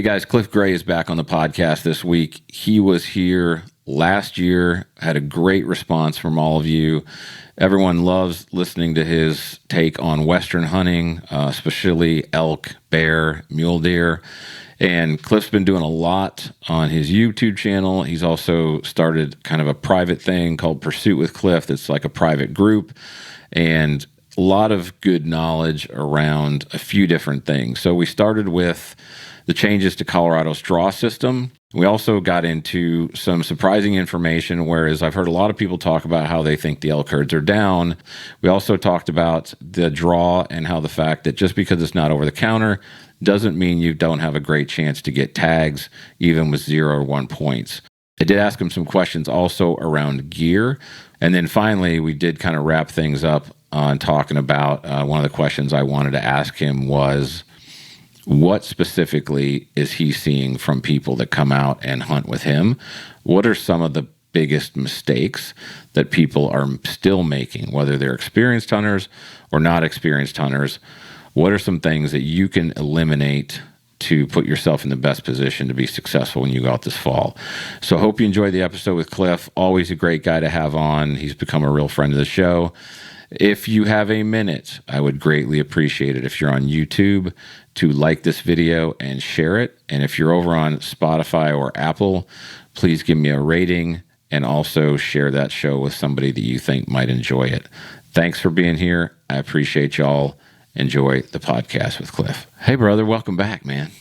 Hey guys, Cliff Gray is back on the podcast this week. He was here last year, had a great response from all of you. Everyone loves listening to his take on Western hunting, especially elk, bear, mule deer. And Cliff's been doing a lot on his YouTube channel. He's also started kind of a private thing called Pursuit with Cliff. That's like a private group. And a lot of good knowledge around a few different things. So we started with the changes to Colorado's draw system. We also got into some surprising information, whereas I've heard a lot of people talk about how they think the elk herds are down. We also talked about the draw and how the fact that just because it's not over the counter doesn't mean you don't have a great chance to get tags, even with 0 or 1 points. I did ask him some questions also around gear. And then finally, we did kind of wrap things up on talking about one of the questions I wanted to ask him was, what specifically is he seeing from people that come out and hunt with him? What are some of the biggest mistakes that people are still making, whether they're experienced hunters or not experienced hunters? What are some things that you can eliminate to put yourself in the best position to be successful when you go out this fall? So I hope you enjoyed the episode with Cliff. Always a great guy to have on. He's become a real friend of the show. If you have a minute, I would greatly appreciate it if you're on YouTube to like this video and share it. And if you're over on Spotify or Apple, please give me a rating and also share that show with somebody that you think might enjoy it. Thanks for being here. I appreciate y'all. Enjoy the podcast with Cliff. Hey, brother, welcome back, man.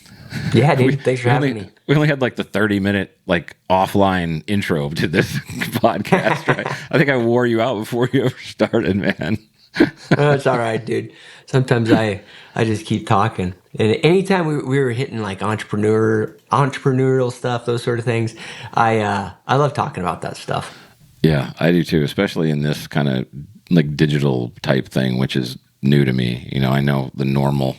Yeah, dude. Thanks for having me. We only had like the 30-minute like offline intro to this podcast, right? I think I wore you out before you ever started, man. It's all right, dude. Sometimes I just keep talking. And anytime we were hitting like entrepreneurial stuff, those sort of things, I love talking about that stuff. Yeah, I do too, especially in this kind of like digital type thing, which is new to me. You know, I know the normal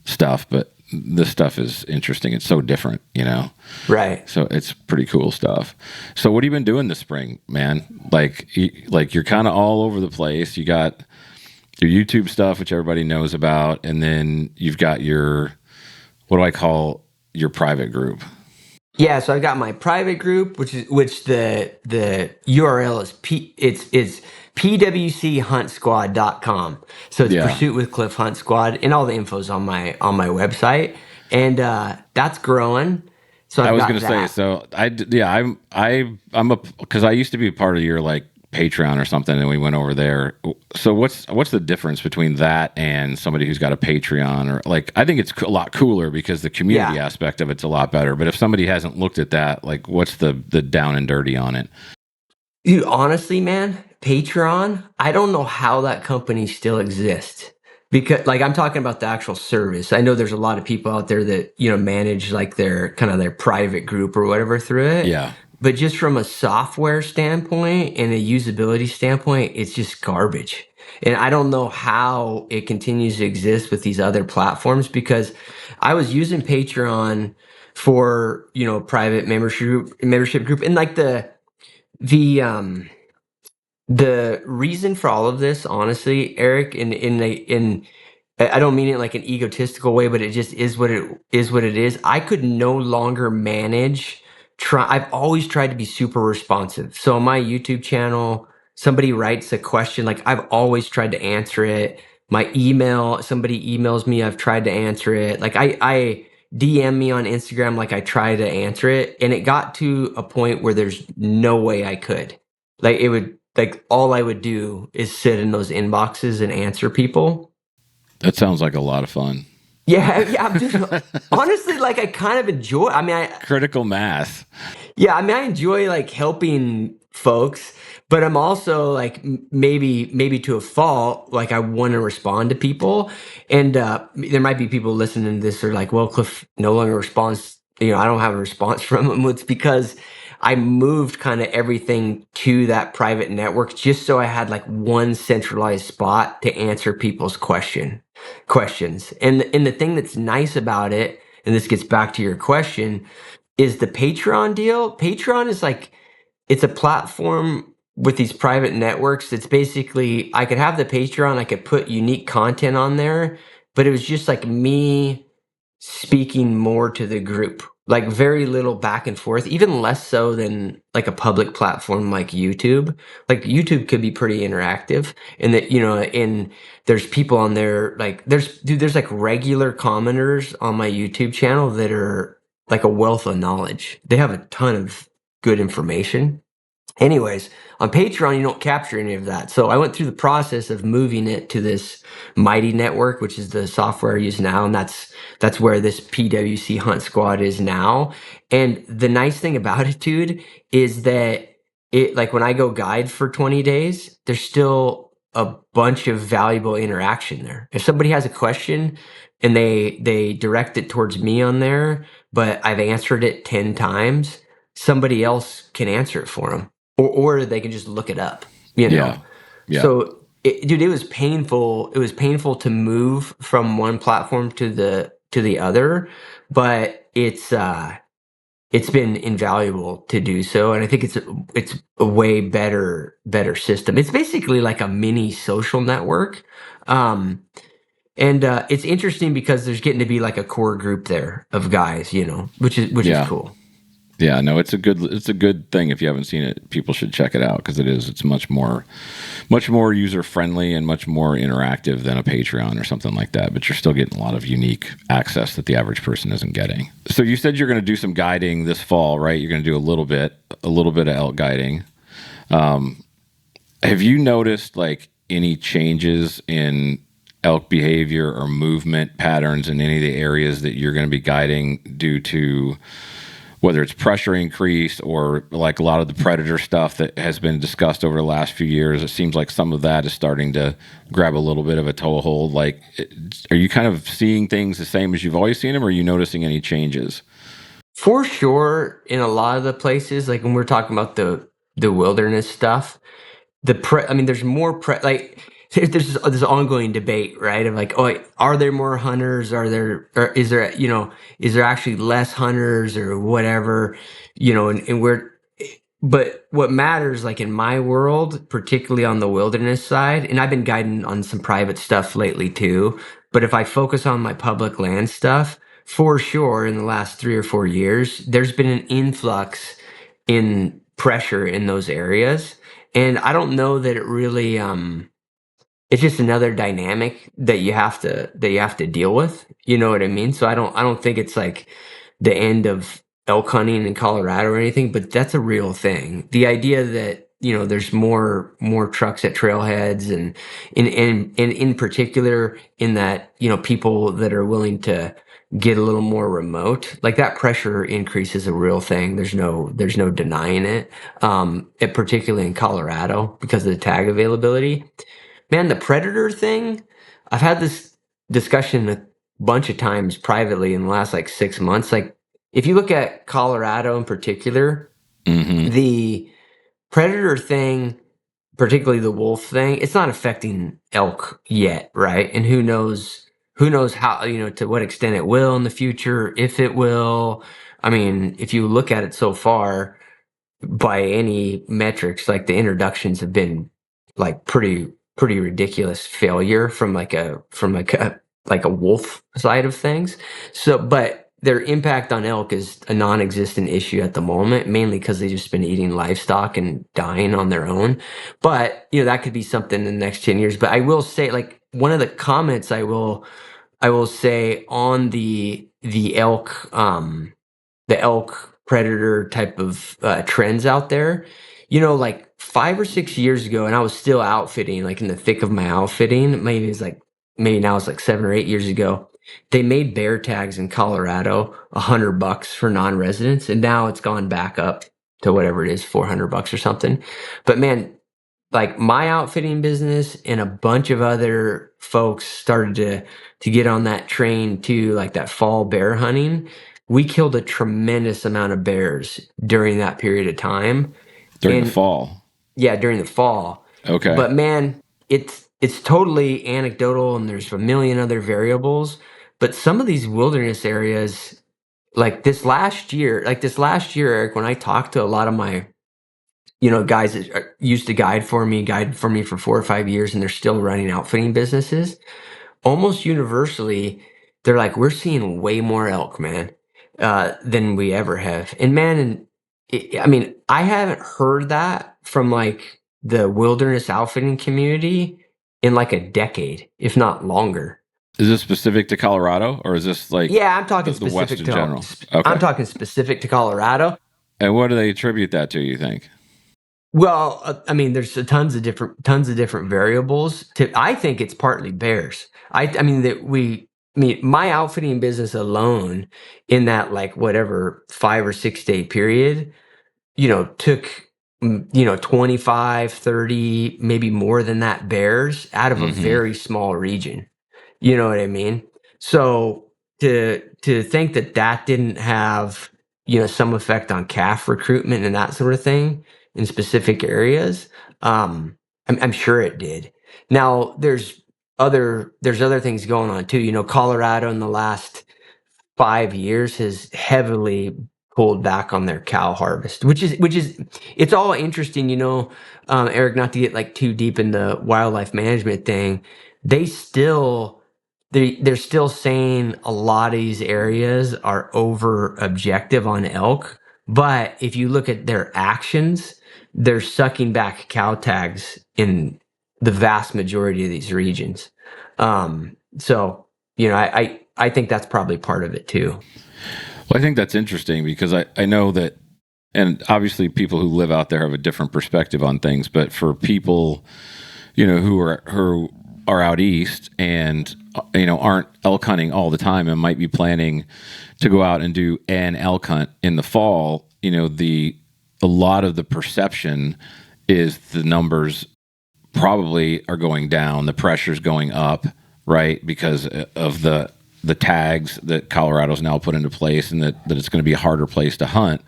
stuff, but this stuff is interesting. It's so different, you know? Right. So it's pretty cool stuff. So what have you been doing this spring, man? Like you're kind of all over the place. You got your YouTube stuff, which everybody knows about. And then you've got your, what do I call your private group? Yeah. So I got my private group, which the URL is pwchuntsquad.com. So it's Pursuit with Cliff Hunt Squad, and all the info's on my website, and that's growing. So I was going to say, so because I used to be part of your like Patreon or something, and we went over there. So what's the difference between that and somebody who's got a Patreon? Or like, I think it's a lot cooler because the community aspect of it's a lot better. But if somebody hasn't looked at that, like, what's the down and dirty on it? Dude, honestly, man, Patreon, I don't know how that company still exists. Because like I'm talking about the actual service. I know there's a lot of people out there that, you know, manage like their kind of their private group or whatever through it. Yeah. But just from a software standpoint and a usability standpoint, it's just garbage. And I don't know how it continues to exist with these other platforms, because I was using Patreon for, you know, private membership group, and like the reason for all of this, honestly, Eric, in I don't mean it like an egotistical way, but it just is what it is. I could no longer manage. I've always tried to be super responsive. So on my YouTube channel, somebody writes a question, like I've always tried to answer it. My email, somebody emails me, I've tried to answer it. Like I DM me on Instagram, like I try to answer it, and it got to a point where there's no way I could. Like it would, like all I would do is sit in those inboxes and answer people. That sounds like a lot of fun. Yeah, I'm just honestly, like I kind of enjoy. I mean, critical mass. Yeah, I mean, I enjoy like helping folks, but I'm also like maybe to a fault. Like I want to respond to people, and there might be people listening to this are like, "Well, Cliff no longer responds." You know, I don't have a response from him. It's because I moved kind of everything to that private network just so I had like one centralized spot to answer people's questions. And the thing that's nice about it, and this gets back to your question, is the Patreon deal. Patreon is like, it's a platform with these private networks. It's basically, I could have the Patreon, I could put unique content on there, but it was just like me speaking more to the group, like very little back and forth, even less so than like a public platform like YouTube. Like YouTube could be pretty interactive, and that, and there's people on there, like there's like regular commenters on my YouTube channel that are like a wealth of knowledge. They have a ton of good information. Anyways, on Patreon, you don't capture any of that. So I went through the process of moving it to this Mighty Network, which is the software I use now, and that's where this PWC Hunt Squad is now. And the nice thing about it, dude, is that it, like, when I go guide for 20 days, there's still a bunch of valuable interaction there. If somebody has a question and they direct it towards me on there, but I've answered it 10 times, somebody else can answer it for them, or they can just look it up, Yeah. Yeah. So dude, it was painful. It was painful to move from one platform to the other, but it's been invaluable to do so, and I think it's a way better system. It's basically like a mini social network. And it's interesting because there's getting to be like a core group there of guys, which is Yeah. cool. Yeah, no, it's a good thing. If you haven't seen it, people should check it out, because it's much more user friendly and much more interactive than a Patreon or something like that. But you're still getting a lot of unique access that the average person isn't getting. So you said you're going to do some guiding this fall, right? You're going to do a little bit of elk guiding. Have you noticed like any changes in elk behavior or movement patterns in any of the areas that you're going to be guiding, due to whether it's pressure increase or like a lot of the predator stuff that has been discussed over the last few years? It seems like some of that is starting to grab a little bit of a toehold. Like, are you kind of seeing things the same as you've always seen them, or are you noticing any changes? For sure, in a lot of the places, like when we're talking about the wilderness stuff, I mean, there's more like there's this ongoing debate, right? Of like, oh, are there more hunters? Or is there actually less hunters or whatever, and but what matters, like in my world, particularly on the wilderness side, and I've been guiding on some private stuff lately too, but if I focus on my public land stuff, for sure, in the last 3 or 4 years, there's been an influx in pressure in those areas. And I don't know that it really it's just another dynamic that you have to deal with. You know what I mean? So I don't think it's like the end of elk hunting in Colorado or anything, but that's a real thing. The idea that, there's more trucks at trailheads, and in particular in that, people that are willing to get a little more remote, like that pressure increase is a real thing. There's no denying it. Particularly in Colorado because of the tag availability. Man, the predator thing, I've had this discussion a bunch of times privately in the last like 6 months. Like, if you look at Colorado in particular, Mm-hmm. the predator thing, particularly the wolf thing, it's not affecting elk yet, right? And who knows how, to what extent it will in the future, if it will. I mean, if you look at it so far, by any metrics, like the introductions have been like pretty ridiculous failure from like a wolf side of things. So, but their impact on elk is a non-existent issue at the moment, mainly because they've just been eating livestock and dying on their own. But that could be something in the next 10 years. But I will say, like, one of the comments I will say on the elk predator type of trends out there, like 5 or 6 years ago, and I was still outfitting, like in the thick of my outfitting. Maybe now it's like 7 or 8 years ago. They made bear tags in Colorado $100 for non-residents, and now it's gone back up to whatever it is, $400 or something. But man, like my outfitting business and a bunch of other folks started to get on that train too, like that fall bear hunting. We killed a tremendous amount of bears during that period of time. During the And fall. yeah, during the fall. Okay. But man, it's totally anecdotal, and there's a million other variables. But some of these wilderness areas, like this last year, Eric, when I talked to a lot of my guys that used to guide for me for 4 or 5 years, and they're still running outfitting businesses, almost universally, they're like, we're seeing way more elk, man, than we ever have. And man, I mean, I haven't heard that from like the wilderness outfitting community in like a decade, if not longer. Is this specific to Colorado, or is this like Yeah, I'm talking the West specific in to. general? I'm Okay. talking specific to Colorado. And what do they attribute that to, you think? Well, I mean, there's tons of different variables. I think it's partly bears. I mean that I mean, my outfitting business alone, in that like whatever 5 or 6 day period, took 25, 30, maybe more than that bears out of a Mm-hmm. very small region. You know what I mean? So to think that that didn't have some effect on calf recruitment and that sort of thing in specific areas, I'm sure it did. Now there's other things going on too. Colorado in the last 5 years has heavily pulled back on their cow harvest, which is it's all interesting, Eric, not to get like too deep in the wildlife management thing. They still they're still saying a lot of these areas are over objective on elk, but if you look at their actions, they're sucking back cow tags in the vast majority of these regions. So I think that's probably part of it too. Well, I think that's interesting because I know that, and obviously people who live out there have a different perspective on things, but for people, who are out east and aren't elk hunting all the time and might be planning to go out and do an elk hunt in the fall, a lot of the perception is the numbers probably are going down, the pressure's going up, right? Because of the tags that Colorado's now put into place, and that it's going to be a harder place to hunt.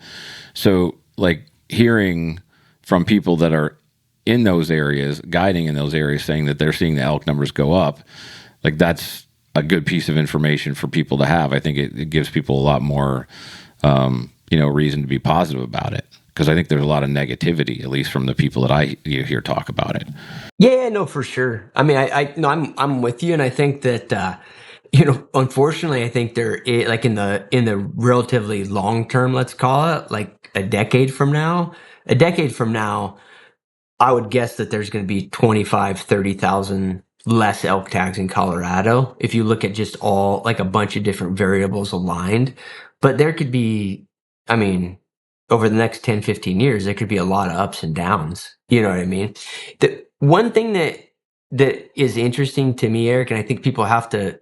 So like hearing from people that are in those areas, guiding in those areas, saying that they're seeing the elk numbers go up, like that's a good piece of information for people to have. I think it gives people a lot more, reason to be positive about it. Because I think there's a lot of negativity, at least from the people that I hear talk about it. Yeah, no, for sure. I mean, I no, I'm with you, and I think that unfortunately, I think like in the relatively long term, let's call it like a decade from now. A decade from now, I would guess that there's going to be 25, 30,000 less elk tags in Colorado if you look at just all like a bunch of different variables aligned. But there could be, I mean, over the next 10, 15 years, there could be a lot of ups and downs. You know what I mean? The one thing that is interesting to me, Eric, and I think people have to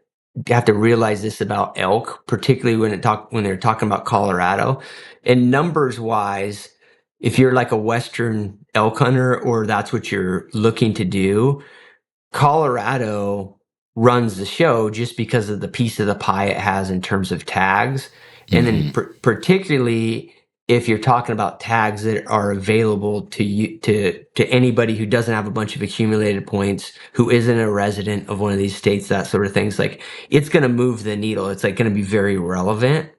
realize this about elk, particularly when they're talking about Colorado, and numbers wise, if you're like a Western elk hunter or that's what you're looking to do, Colorado runs the show just because of the piece of the pie it has in terms of tags. And then particularly if you're talking about tags that are available to you, to anybody who doesn't have a bunch of accumulated points, who isn't a resident of one of these states, that sort of things, like it's going to move the needle. It's like going to be very relevant.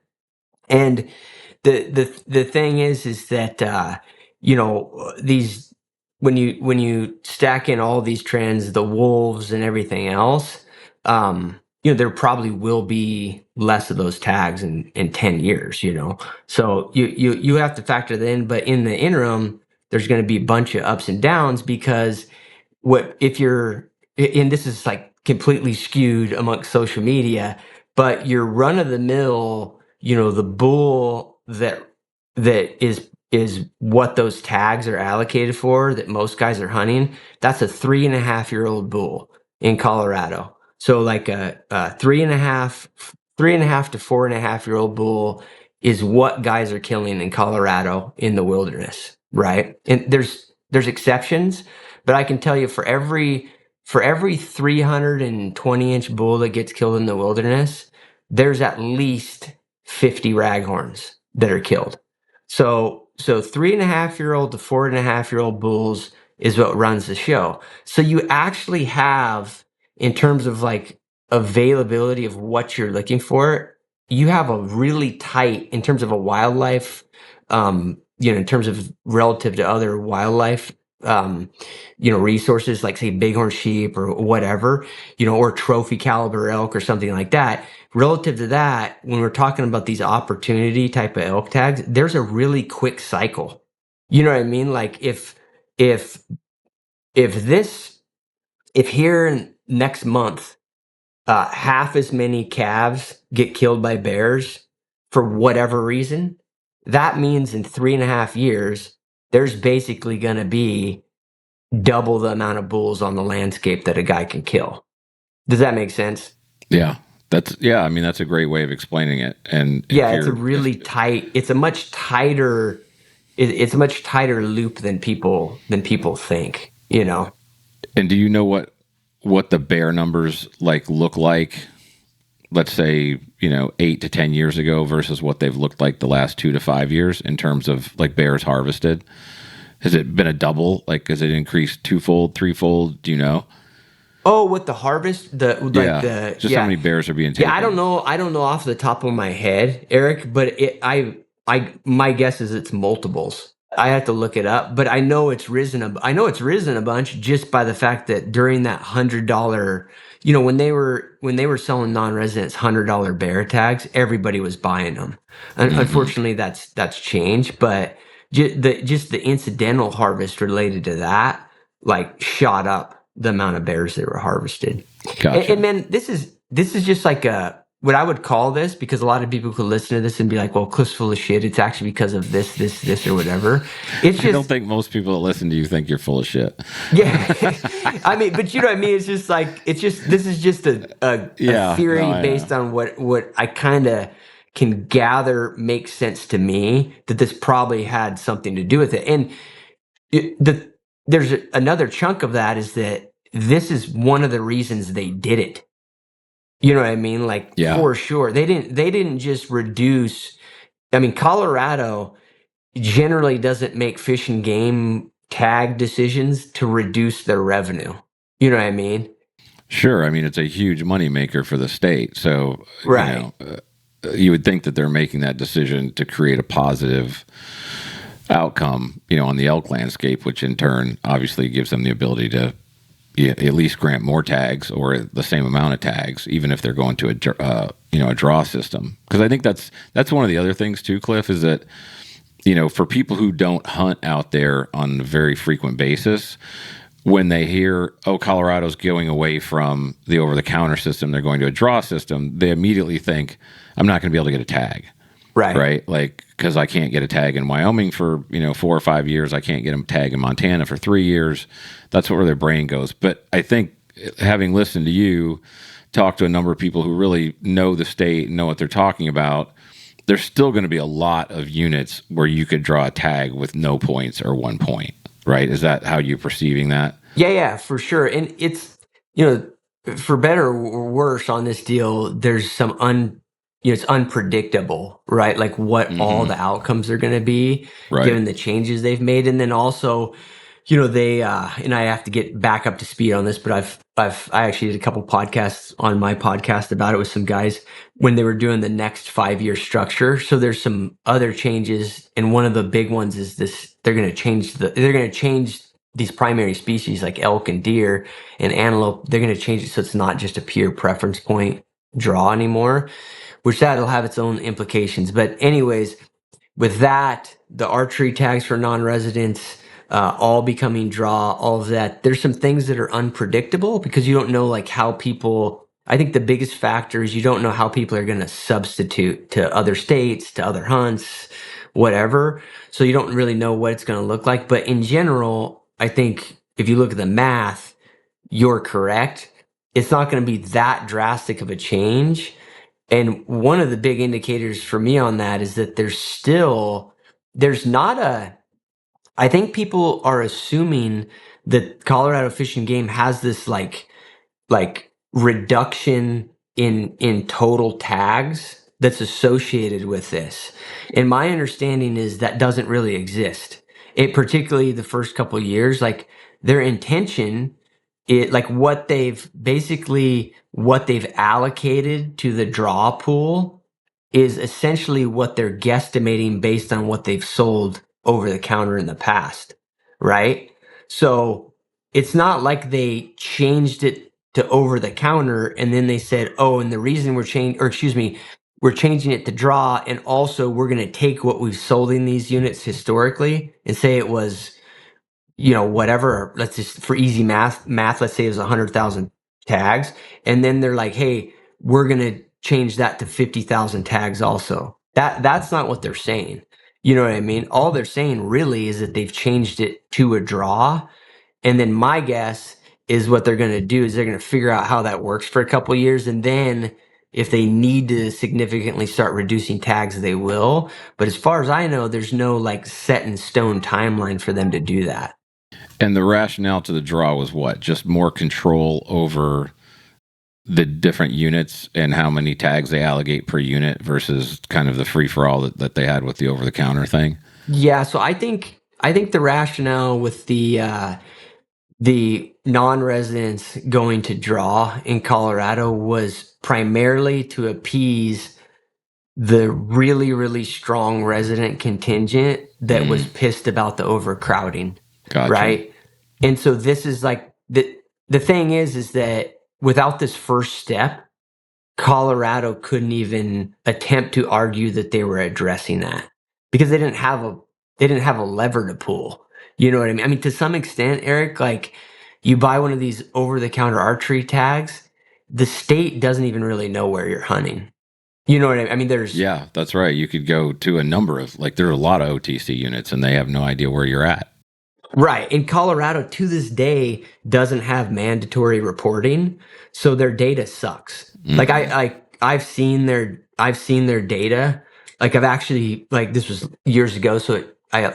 And the thing is that these when you stack in all these trends, the wolves and everything else, there probably will be less of those tags in 10 years. So you have to factor that in, but in the interim, there's going to be a bunch of ups and downs because what if you're and this is like completely skewed amongst social media, but your run of the mill, the bull that is what those tags are allocated for, that most guys are hunting, that's a 3.5-year-old bull in Colorado. So like a 3.5 to 4.5-year-old bull is what guys are killing in Colorado in the wilderness, right? And there's exceptions, but I can tell you for every 320-inch bull that gets killed in the wilderness, there's at least 50 raghorns that are killed. So 3.5-year-old to 4.5-year-old bulls is what runs the show. So you actually have, in terms of like availability of what you're looking for, you have a really tight, in terms of a wildlife, in terms of relative to other wildlife resources like say bighorn sheep or whatever, or trophy caliber elk or something like that. Relative to that, when we're talking about these opportunity type of elk tags, there's a really quick cycle. You know what I mean? Like if here next month, half as many calves get killed by bears for whatever reason, that means in 3.5 years, there's basically going to be double the amount of bulls on the landscape that a guy can kill. Does that make sense? Yeah. I mean, that's a great way of explaining it. And Yeah, it's a really tight, it's a much tighter loop than people think, And do you know what the bear numbers look like? Let's say 8 to 10 years ago versus what they've looked like the last 2 to 5 years in terms of bears harvested. Has it been a double? Has it increased twofold, threefold? Do you know? Oh, with the harvest, Just how many bears are being taken? Yeah, I don't know off the top of my head, Eric, but my guess is it's multiples. I have to look it up, but I know it's risen a bunch just by the fact that during that $100, when they were selling non-residents $100 bear tags, everybody was buying them. Unfortunately, that's changed, but just the incidental harvest related to that shot up the amount of bears that were harvested. Gotcha. And man, this is just like what I would call this, because a lot of people could listen to this and be like, well, Cliff's full of shit. It's actually because of this, or whatever. It's just, I don't think most people that listen to you think you're full of shit. Yeah. I mean, but you know what I mean? It's just this is just a theory based on what I kind of can gather makes sense to me, that this probably had something to do with it. And there's another chunk of that is that this is one of the reasons they did it. You know what I mean? For sure. They didn't just reduce. I mean, Colorado generally doesn't make fish and game tag decisions to reduce their revenue. You know what I mean? Sure. I mean, it's a huge moneymaker for the state. So, right. You would think that they're making that decision to create a positive outcome, on the elk landscape, which in turn obviously gives them the ability to at least grant more tags or the same amount of tags, even if they're going to a draw system. Because I think that's one of the other things too, Cliff, is that for people who don't hunt out there on a very frequent basis, when they hear, oh, Colorado's going away from the over-the-counter system, they're going to a draw system, they immediately think, I'm not going to be able to get a tag. Right. Because I can't get a tag in Wyoming for, 4 or 5 years. I can't get a tag in Montana for 3 years. That's where their brain goes. But I think having listened to you talk to a number of people who really know the state and know what they're talking about, there's still going to be a lot of units where you could draw a tag with no points or 1 point, right? Is that how you're perceiving that? Yeah, for sure. And it's, for better or worse on this deal, there's some it's unpredictable, right? Like what all the outcomes are going to be, given the changes they've made. And then also, they and I have to get back up to speed on this, but I actually did a couple podcasts on my podcast about it with some guys when they were doing the next 5-year structure. So there's some other changes, and one of the big ones is this: they're going to change these primary species like elk and deer and antelope. They're going to change it so it's not just a pure preference point draw anymore, which that'll have its own implications. But anyways, with that, the archery tags for non-residents, all becoming draw, all of that, there's some things that are unpredictable because you don't know how people, I think the biggest factor is you don't know how people are going to substitute to other states, to other hunts, whatever. So you don't really know what it's going to look like. But in general, I think if you look at the math, you're correct. It's not going to be that drastic of a change. And one of the big indicators for me on that is that I think people are assuming that Colorado Fish and Game has this like reduction in total tags that's associated with this. And my understanding is that doesn't really exist. It particularly the first couple of years, their intention, what they've allocated to the draw pool is essentially what they're guesstimating based on what they've sold over the counter in the past, right? So it's not like they changed it to over the counter and then they said, oh, and the reason we're changing it to draw, and also we're going to take what we've sold in these units historically and say it was, whatever, let's just, for easy math, let's say it was 100,000 tags. And then they're like, hey, we're going to change that to 50,000 tags also. That's not what they're saying. You know what I mean? All they're saying really is that they've changed it to a draw. And then my guess is what they're going to do is they're going to figure out how that works for a couple of years. And then if they need to significantly start reducing tags, they will. But as far as I know, there's no like set in stone timeline for them to do that. And the rationale to the draw was what? Just more control over the different units and how many tags they allocate per unit versus kind of the free for all that they had with the over the counter thing. Yeah, so I think the rationale with the non-residents going to draw in Colorado was primarily to appease the really, really strong resident contingent that was pissed about the overcrowding. Gotcha. Right? And so this is like the thing is that without this first step, Colorado couldn't even attempt to argue that they were addressing that because they didn't have a lever to pull. You know what I mean? I mean, to some extent, Eric, like you buy one of these over-the-counter archery tags, the state doesn't even really know where you're hunting. You know what I mean? I mean, Yeah, that's right. You could go to a number of, like, there are a lot of OTC units and they have no idea where you're at. right. And Colorado to this day doesn't have mandatory reporting, so their data sucks. Like I've seen their data. Like I've actually, like, this was years ago, so I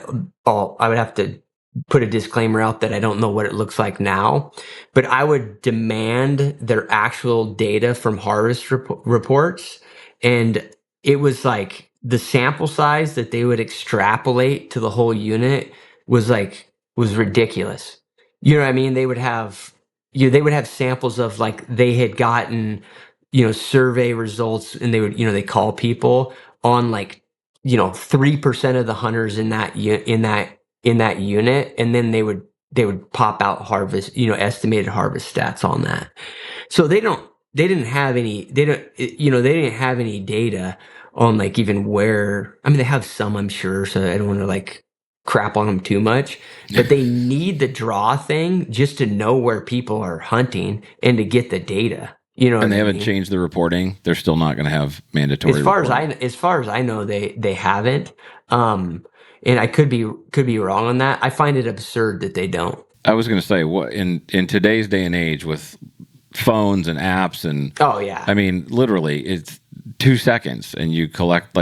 would have to put a disclaimer out that I don't know what it looks like now, but I would demand their actual data from harvest reports. And it was like the sample size that they would extrapolate to the whole unit was ridiculous. You know what I mean? They would have samples of like they had gotten, survey results, and they call people on like, 3% of the hunters in that unit, and then they would pop out harvest, estimated harvest stats on that. So they didn't have any data on like even where, I mean, they have some, I'm sure, so I don't want to like crap on them too much, but they need the draw thing just to know where people are hunting and to get the data. You know, And what they I haven't mean? changed the reporting. They're still not going to have mandatory reporting. As far as I know, they haven't. And I could be wrong on that. I find it absurd that they don't. I was going to say, what in today's day and age with phones and apps and Oh yeah. I mean, literally, it's 2 seconds, and you could collect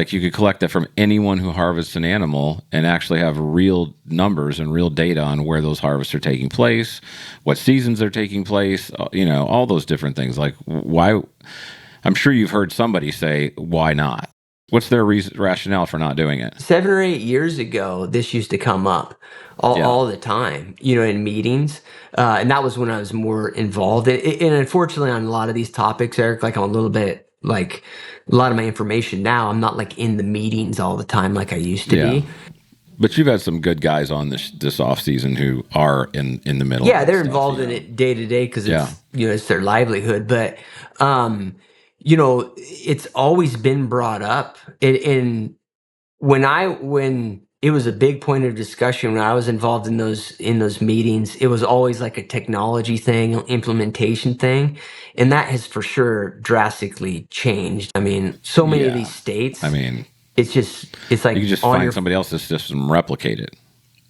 that from anyone who harvests an animal and actually have real numbers and real data on where those harvests are taking place, what seasons are taking place, all those different things. Like, why? I'm sure you've heard somebody say, why not? What's their rationale for not doing it? 7 or 8 years ago, this used to come up Yeah. all the time, in meetings. And that was when I was more involved. And unfortunately, on a lot of these topics, Eric, like I'm a little bit like a lot of my information now, I'm not like in the meetings all the time like I used to Yeah. be. But you've had some good guys on this off season who are in the middle. Yeah, of they're stuff, involved in it day to day because Yeah. it's their livelihood. But it's always been brought up. And when it was a big point of discussion when I was involved in those meetings, it was always like a technology thing, implementation thing, and that has for sure drastically changed. I mean, so many of Yeah. these states, I mean, it's you can like just on find your somebody else's system, replicate it.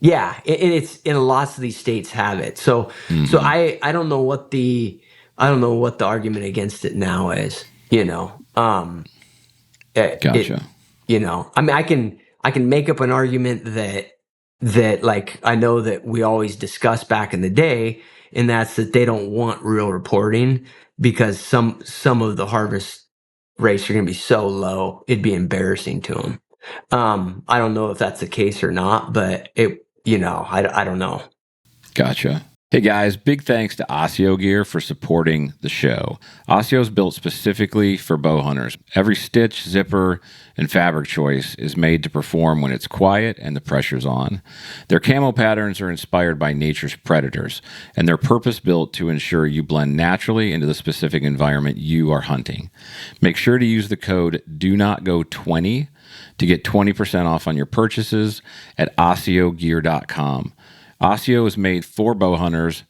yeah, and it's in lots of these states have it. So I don't know what the argument against it now is. It Gotcha. I mean, I can make up an argument that like I know that we always discussed back in the day, and that's that they don't want real reporting because some of the harvest rates are going to be so low, it'd be embarrassing to them. I don't know if that's the case or not, but I don't know. Gotcha. Hey guys, big thanks to Osseo Gear for supporting the show. Osseo is built specifically for bow hunters. Every stitch, zipper, and fabric choice is made to perform when it's quiet and the pressure's on. Their camo patterns are inspired by nature's predators, and they're purpose-built to ensure you blend naturally into the specific environment you are hunting. Make sure to use the code DO NOT GO20 to get 20% off on your purchases at OsseoGear.com. Osseo is made for bow hunters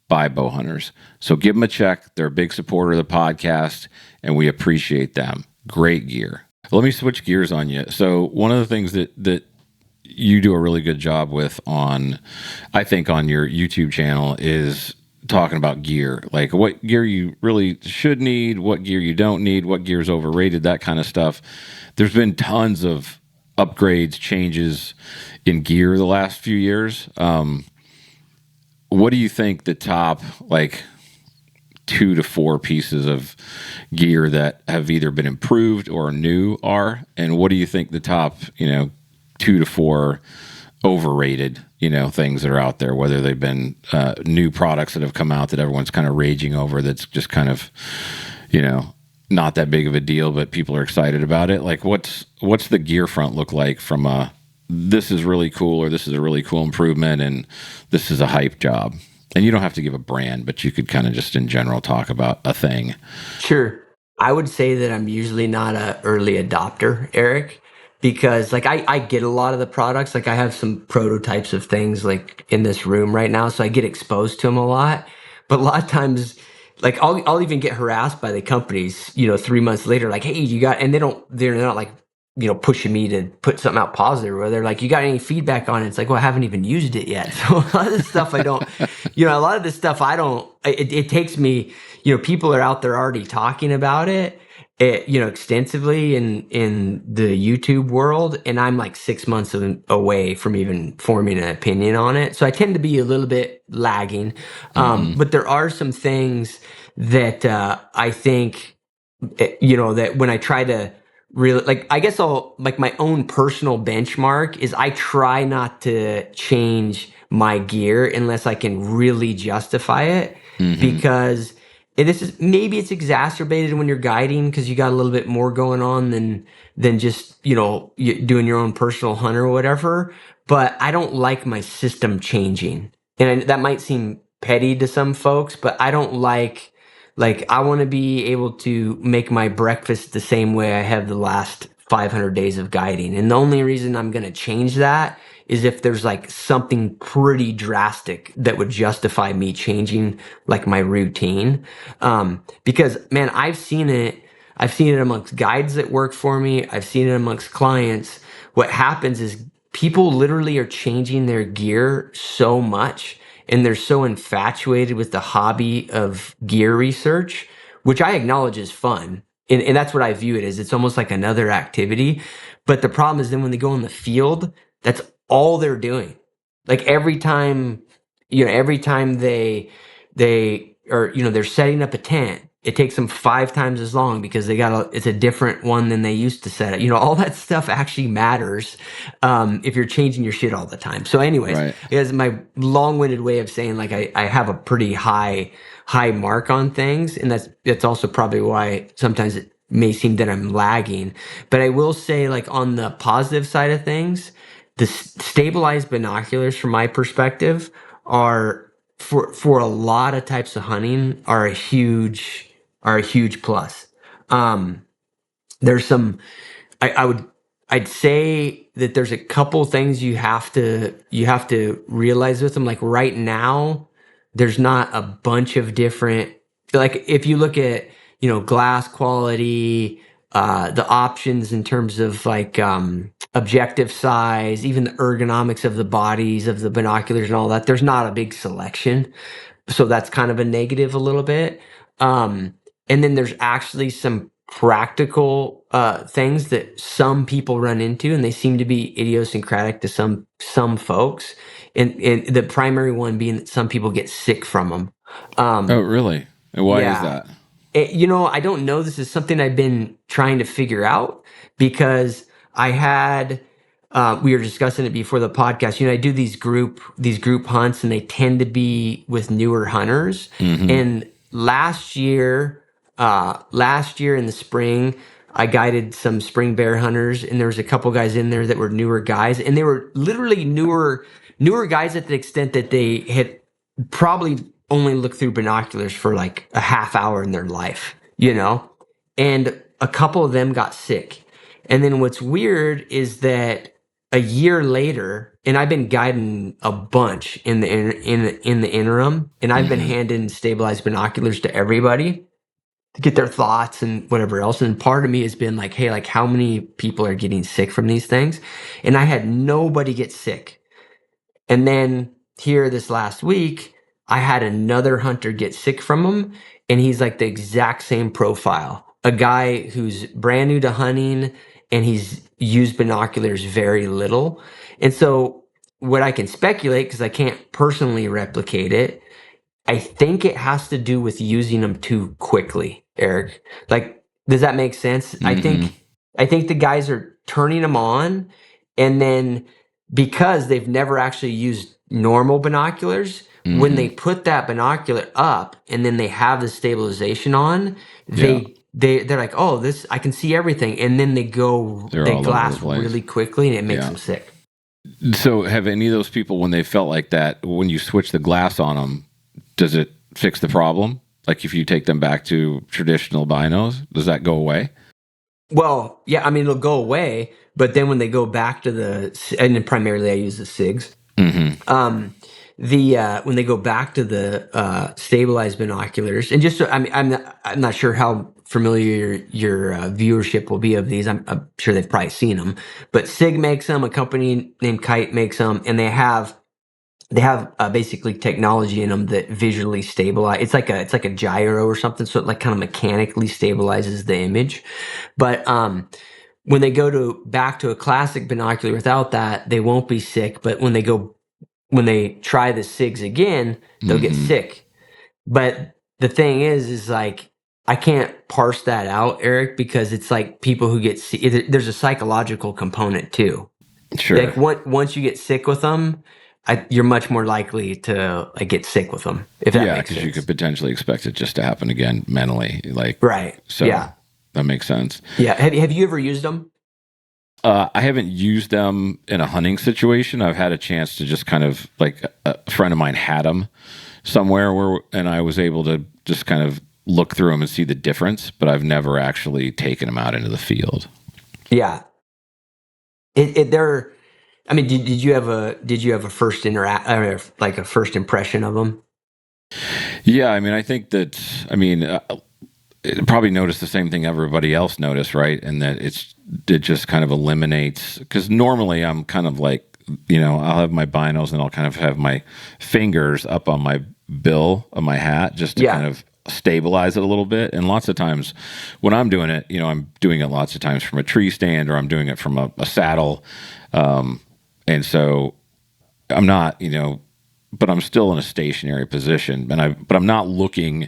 by bow hunters. So give them a check. They're a big supporter of the podcast, and we appreciate them. Great gear. Let me switch gears on you. So one of the things that you do a really good job with I think on your YouTube channel is talking about gear, like what gear you really should need, what gear you don't need, what gear is overrated, that kind of stuff. There's been tons of upgrades, changes in gear the last few years. What do you think the top like 2 to 4 pieces of gear that have either been improved or new are? And what do you think the top, 2 to 4 overrated, things that are out there, whether they've been new products that have come out that everyone's kind of raging over, that's just kind of, not that big of a deal, but people are excited about it. Like what's the gear front look like from this is really cool, or this is a really cool improvement, and this is a hype job? And you don't have to give a brand, but you could kind of just in general talk about a thing. Sure. I would say that I'm usually not a early adopter, Eric, because like I get a lot of the products. Like I have some prototypes of things like in this room right now, so I get exposed to them a lot. But a lot of times, like I'll even get harassed by the companies, 3 months later, like, hey, you got, and they're not like, pushing me to put something out positive, where they're like, you got any feedback on it? It's like, well, I haven't even used it yet. So a lot of this stuff I don't, a lot of this stuff I don't, it takes me, people are out there already talking about it, extensively in the YouTube world, and I'm like 6 months away from even forming an opinion on it. So I tend to be a little bit lagging. But there are some things that I think, that when I try to really, like, I guess I'll, like, my own personal benchmark is I try not to change my gear unless I can really justify it, because this is, maybe it's exacerbated when you're guiding because you got a little bit more going on than just doing your own personal hunt or whatever. But I don't like my system changing, and that might seem petty to some folks, but I don't like, I want to be able to make my breakfast the same way I have the last 500 days of guiding. And the only reason I'm going to change that is if there's like something pretty drastic that would justify me changing like my routine. Because man, I've seen it. I've seen it amongst guides that work for me. I've seen it amongst clients. What happens is people literally are changing their gear so much, and they're so infatuated with the hobby of gear research, which I acknowledge is fun. And that's what I view it as. It's almost like another activity. But the problem is then when they go in the field, that's all they're doing. Like every time they are, they're setting up a tent, it takes them 5 times as long because it's a different one than they used to set it. All that stuff actually matters if you're changing your shit all the time. So anyways, Right. it's my long-winded way of saying, like, I have a pretty high mark on things, and that's also probably why sometimes it may seem that I'm lagging. But I will say, like, on the positive side of things, the stabilized binoculars, from my perspective, are for a lot of types of hunting are a huge plus. There's some, I'd say that there's a couple things you have to realize with them. Like right now, there's not a bunch of different, like if you look at, glass quality, the options in terms of like objective size, even the ergonomics of the bodies of the binoculars and all that, there's not a big selection. So that's kind of a negative a little bit. And then there's actually some practical things that some people run into, and they seem to be idiosyncratic to some folks. And the primary one being that some people get sick from them. Oh, really? And why is Yeah. that? I don't know. This is something I've been trying to figure out, because I had we were discussing it before the podcast. I do these group hunts, and they tend to be with newer hunters. Mm-hmm. And last year in the spring, I guided some spring bear hunters, and there was a couple guys in there that were newer guys, and they were literally newer guys at the extent that they had probably only looked through binoculars for like a half hour in their life, and a couple of them got sick. And then what's weird is that a year later, and I've been guiding a bunch in the interim, and I've been Mm-hmm. handing stabilized binoculars to everybody to get their thoughts and whatever else. And part of me has been like, hey, like how many people are getting sick from these things? And I had nobody get sick. And then here this last week, I had another hunter get sick from him, and he's like the exact same profile. A guy who's brand new to hunting, and he's used binoculars very little. And so what I can speculate, because I can't personally replicate it, I think it has to do with using them too quickly, Eric. Like, does that make sense? I Mm-hmm. think I think the guys are turning them on, and then because they've never actually used normal binoculars, when Mm-hmm. they put that binocular up and then they have the stabilization on, Yeah. they're like, oh, this I can see everything, and then They're they all over the glass place. really quickly, and it makes Yeah. them sick. So, have any of those people, when they felt like that, when you switch the glass on them, does it fix the problem? Like if you take them back to traditional binos, does that go away? Well, yeah, I mean it'll go away, but then when they go back to and then primarily I use the SIGs. Mm-hmm. When they go back to the stabilized binoculars, and just so, I mean, I'm not sure how familiar your viewership will be of these. I'm sure they've probably seen them, but SIG makes them. A company named Kite makes them, and they have basically technology in them that visually stabilize. It's like a gyro or something, so it like kind of mechanically stabilizes the image. But when they go back to a classic binocular without that, they won't be sick. But when they try the SIGs again, they'll get Mm-hmm. sick. But the thing is like I can't parse that out, Eric, because it's like people who get sick. There's a psychological component too. Sure. Like once you get sick with them, you're much more likely to like get sick with them, if that Yeah, makes because you could sense. potentially expect it just to happen again mentally. Like, Right. so Yeah. that makes sense. Yeah. Have you ever used them? I haven't used them in a hunting situation. I've had a chance to just kind of like a friend of mine had them somewhere and I was able to just kind of look through them and see the difference, but I've never actually taken them out into the field. Yeah. They're. I mean, did you have a first like a first impression of them? Yeah, I mean, I think that, I mean, it probably noticed the same thing everybody else noticed, right? And that it just kind of eliminates, because normally I'm kind of like, I'll have my binos and I'll kind of have my fingers up on my bill of my hat just to kind Yeah. of stabilize it a little bit. And lots of times when I'm doing it, I'm doing it lots of times from a tree stand or I'm doing it from a saddle. And so I'm not, but I'm still in a stationary position, but I'm not looking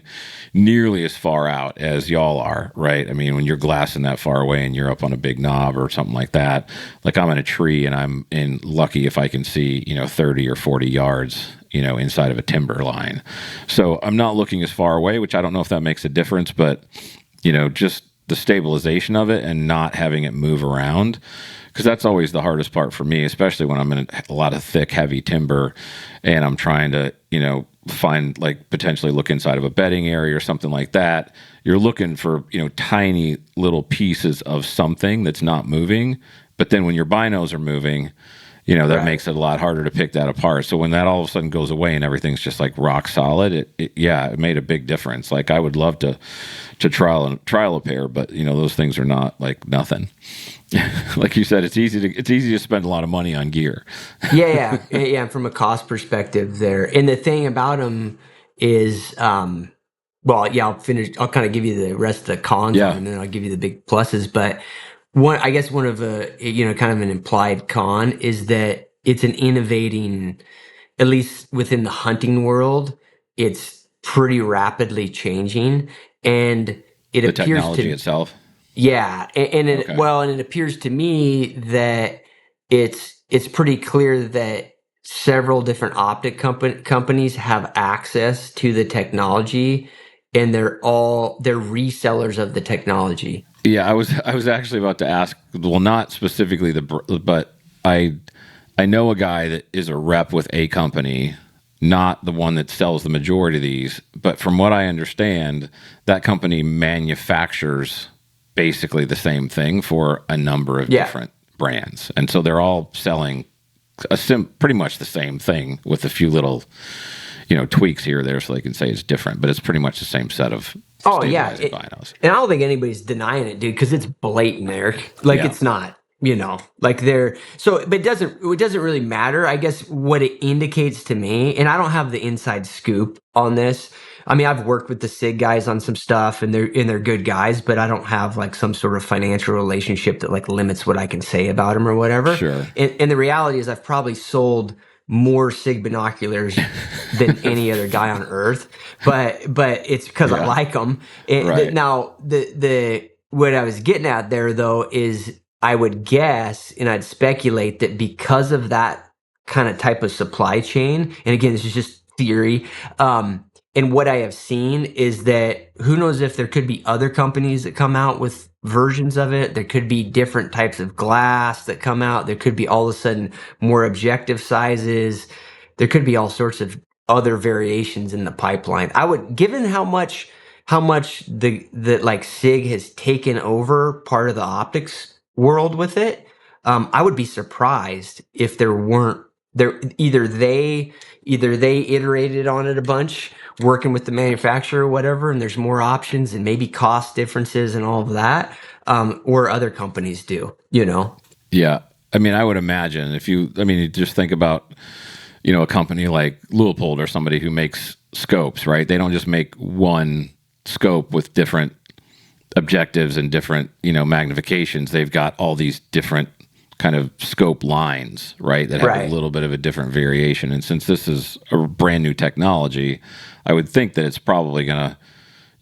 nearly as far out as y'all are, right? I mean, when you're glassing that far away and you're up on a big knob or something like that, like I'm in a tree and I'm lucky if I can see, 30 or 40 yards, inside of a timber line. So I'm not looking as far away, which I don't know if that makes a difference, but just the stabilization of it and not having it move around, because that's always the hardest part for me, especially when I'm in a lot of thick, heavy timber and I'm trying to, find like potentially look inside of a bedding area or something like that. You're looking for, tiny little pieces of something that's not moving. But then when your binos are moving, that Right. makes it a lot harder to pick that apart. So when that all of a sudden goes away and everything's just like rock solid, it made a big difference. Like I would love to trial a pair, but those things are not like nothing. Like you said, it's easy to spend a lot of money on gear. Yeah. From a cost perspective, there, and the thing about them is, well, yeah, I'll finish. I'll kind of give you the rest of the cons on Yeah. them, and then I'll give you the big pluses. But I guess one of kind of an implied con is that it's an innovating, at least within the hunting world, it's pretty rapidly changing, and it The appears technology to. itself. Yeah, and Okay. it appears to me that it's pretty clear that several different optic companies have access to the technology, and they're resellers of the technology. Yeah, I was actually about to ask. Well, not specifically but I know a guy that is a rep with a company, not the one that sells the majority of these. But from what I understand, that company manufactures basically the same thing for a number of different brands, and so they're all selling pretty much the same thing with a few little tweaks here or there, so they can say it's different, but it's pretty much the same set of stabilizing binos. And I don't think anybody's denying it, dude, because it's blatant, Eric. Like it's not, like they're so, but it doesn't really matter. I guess what it indicates to me, and I don't have the inside scoop on this. I mean, I've worked with the SIG guys on some stuff, and they're good guys, but I don't have like some sort of financial relationship that like limits what I can say about them or whatever. Sure. And the reality is, I've probably sold more SIG binoculars than any other guy on earth, but it's because I like them. Right. Now, the what I was getting at there though is I would guess and I'd speculate that because of that kind of type of supply chain, and again, this is just theory. And what I have seen is that who knows if there could be other companies that come out with versions of it. There could be different types of glass that come out. There could be all of a sudden more objective sizes. There could be all sorts of other variations in the pipeline. I would, given how much the like SIG has taken over part of the optics world with it, I would be surprised if there weren't either they iterated on it a bunch working with the manufacturer or whatever, and there's more options and maybe cost differences and all of that, or other companies do, Yeah. I mean, I would imagine you just think about, a company like Leupold or somebody who makes scopes, right? They don't just make one scope with different objectives and different, magnifications. They've got all these different kind of scope lines, right? That have a little bit of a different variation. And since this is a brand new technology, I would think that it's probably you're going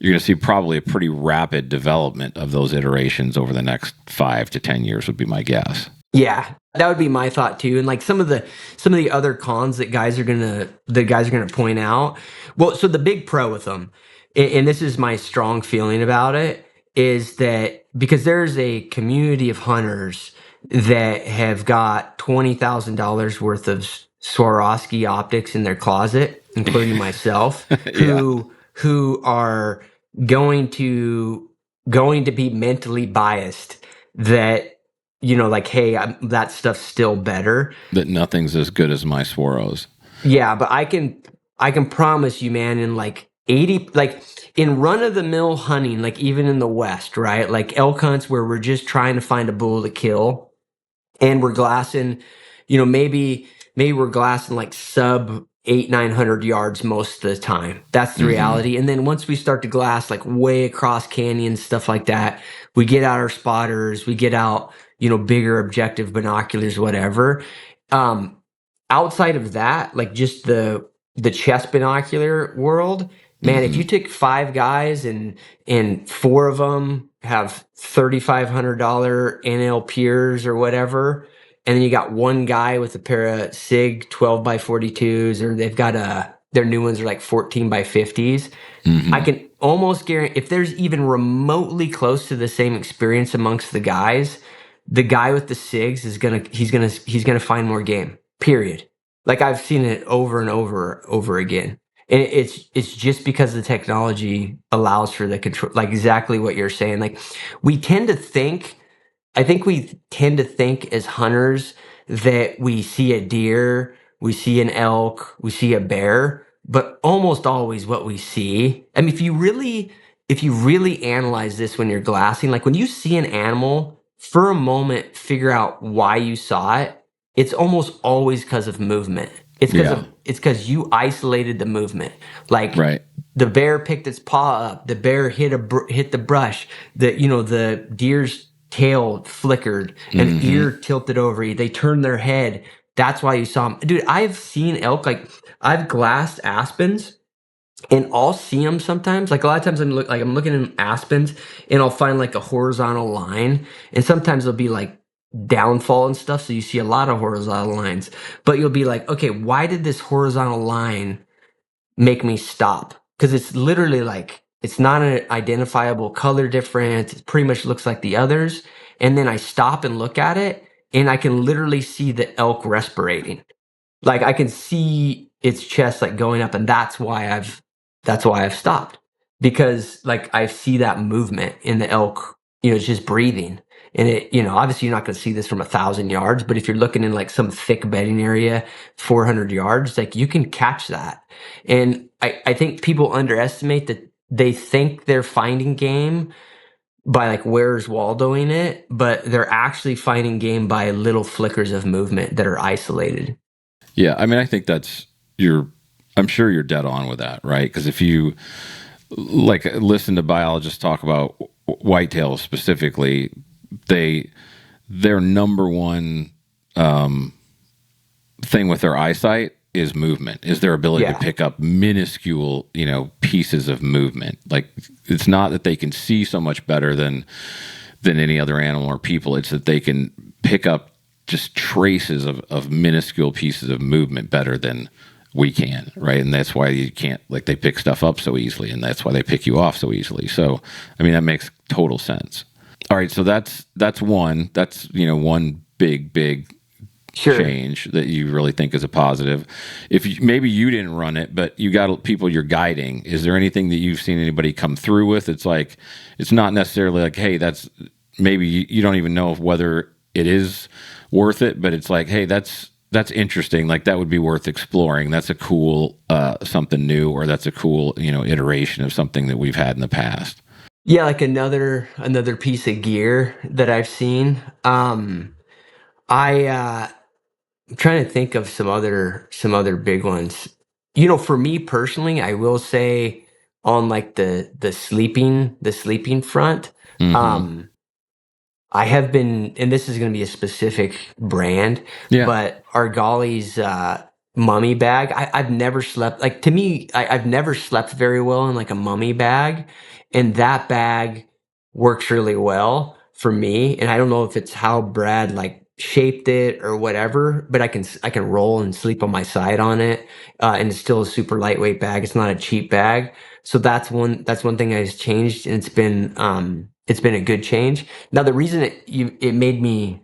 to see probably a pretty rapid development of those iterations over the next 5 to 10 years would be my guess. Yeah, that would be my thought too. And like some of the other cons that guys are gonna point out. Well, so the big pro with them, and this is my strong feeling about it, is that because there's a community of hunters that have got $20,000 worth of Swarovski optics in their closet, including myself, who are going to be mentally biased that like, hey, that stuff's still better. That nothing's as good as my Swaros. Yeah, but I can promise you, man, in like 80, like in run of the mill hunting, like even in the West, right? Like elk hunts where we're just trying to find a bull to kill, and we're glassing, maybe we're glassing like sub 800-900 yards most of the time. That's the reality. And then once we start to glass like way across canyons, stuff like that, we get out our spotters, we get out, bigger objective binoculars, whatever. Outside of that, like just the chest binocular world, man, if you take 5 guys and 4 of them have $3,500 NL Pures or whatever, and then you got one guy with a pair of SIG 12x42s, or they've got their new ones are like 14x50s. I can almost guarantee if there's even remotely close to the same experience amongst the guys, the guy with the SIGs he's gonna find more game. Period. Like I've seen it over and over again. And it's just because the technology allows for the control, like exactly what you're saying. Like we tend to think as hunters that we see a deer, we see an elk, we see a bear, but almost always what we see. I mean, if you really analyze this when you're glassing, like when you see an animal, for a moment, figure out why you saw it. It's almost always because of movement. It's because you isolated the movement. Like the bear picked its paw up, the bear hit the brush, the deer's tail flickered, an ear tilted over, they turned their head. That's why you saw them. Dude, I've seen elk, like I've glassed aspens, and I'll see them sometimes. Like a lot of times I'm looking in aspens, and I'll find like a horizontal line, and sometimes they'll be like downfall and stuff. So you see a lot of horizontal lines, but you'll be like, okay, why did this horizontal line make me stop? Because it's literally like, it's not an identifiable color difference. It pretty much looks like the others. And then I stop and look at it, and I can literally see the elk respirating. Like I can see its chest like going up, and that's why I've stopped, because like I see that movement in the elk. It's just breathing, and obviously you're not going to see this from 1,000 yards, but if you're looking in like some thick bedding area, 400 yards, like you can catch that. And I think people underestimate that. They think they're finding game by like Where's Waldoing it, but they're actually finding game by little flickers of movement that are isolated. Yeah, I mean, I think I'm sure you're dead on with that, right? Because if you like listen to biologists talk about whitetails specifically, their number one thing with their eyesight is movement, is their ability to Yeah. pick up minuscule, pieces of movement. Like it's not that they can see so much better than any other animal or people. It's that they can pick up just traces of minuscule pieces of movement better than we can, right? And that's why you can't, like, they pick stuff up so easily, and that's why they pick you off so easily. So, I mean, that makes total sense. All right, so that's one. That's one big Sure. change that you really think is a positive. If maybe you didn't run it, but you got people you're guiding, is there anything that you've seen anybody come through with? It's like, it's not necessarily like, hey, that's maybe you don't even know whether it is worth it, but it's like, hey, that's interesting. Like that would be worth exploring. That's a cool something new, or that's a cool iteration of something that we've had in the past. Yeah, like another piece of gear that I've seen. I'm trying to think of some other big ones. For me personally, I will say on like the sleeping front, Mm-hmm. um, I have been, and this is going to be a specific brand, Yeah. but Argali's mummy bag. I've never slept, like, to me, I've never slept very well in like a mummy bag, and that bag works really well for me. And I don't know if it's how Brad like shaped it or whatever, but I can roll and sleep on my side on it, and it's still a super lightweight bag. It's not a cheap bag, so that's one thing that has changed, and it's been a good change. Now, the reason it made me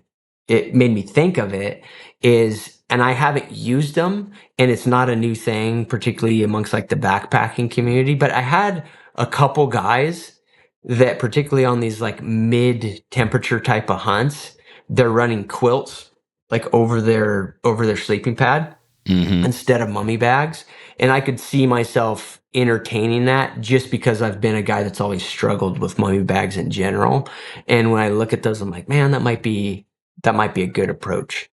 think of it is, and I haven't used them, and it's not a new thing, particularly amongst like the backpacking community, but I had a couple guys that, particularly on these like mid temperature type of hunts, they're running quilts like over their sleeping pad Mm-hmm. instead of mummy bags. And I could see myself entertaining that, just because I've been a guy that's always struggled with mummy bags in general. And when I look at those, I'm like, man, that might be a good approach.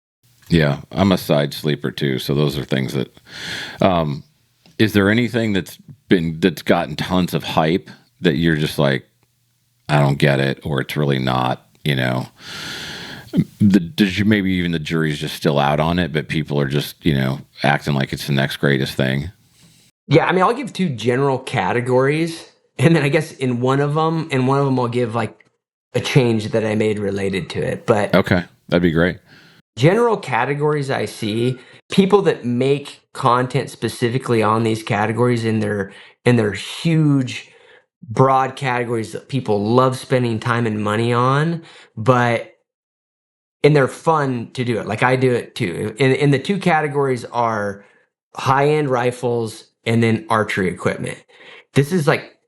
Yeah, I'm a side sleeper too, so those are things that. Um, is there anything that's gotten tons of hype that you're just like, I don't get it, or it's really not? Did you maybe even the jury's just still out on it, but people are just acting like it's the next greatest thing? Yeah, I mean, I'll give two general categories, and then I guess in one of them I'll give like a change that I made related to it. But Okay, that'd be great. general categories I see, people that make content specifically on these categories, in their huge broad categories that people love spending time and money on, but and they're fun to do it. Like I do it too. And the two categories are high-end rifles and then archery equipment. This is like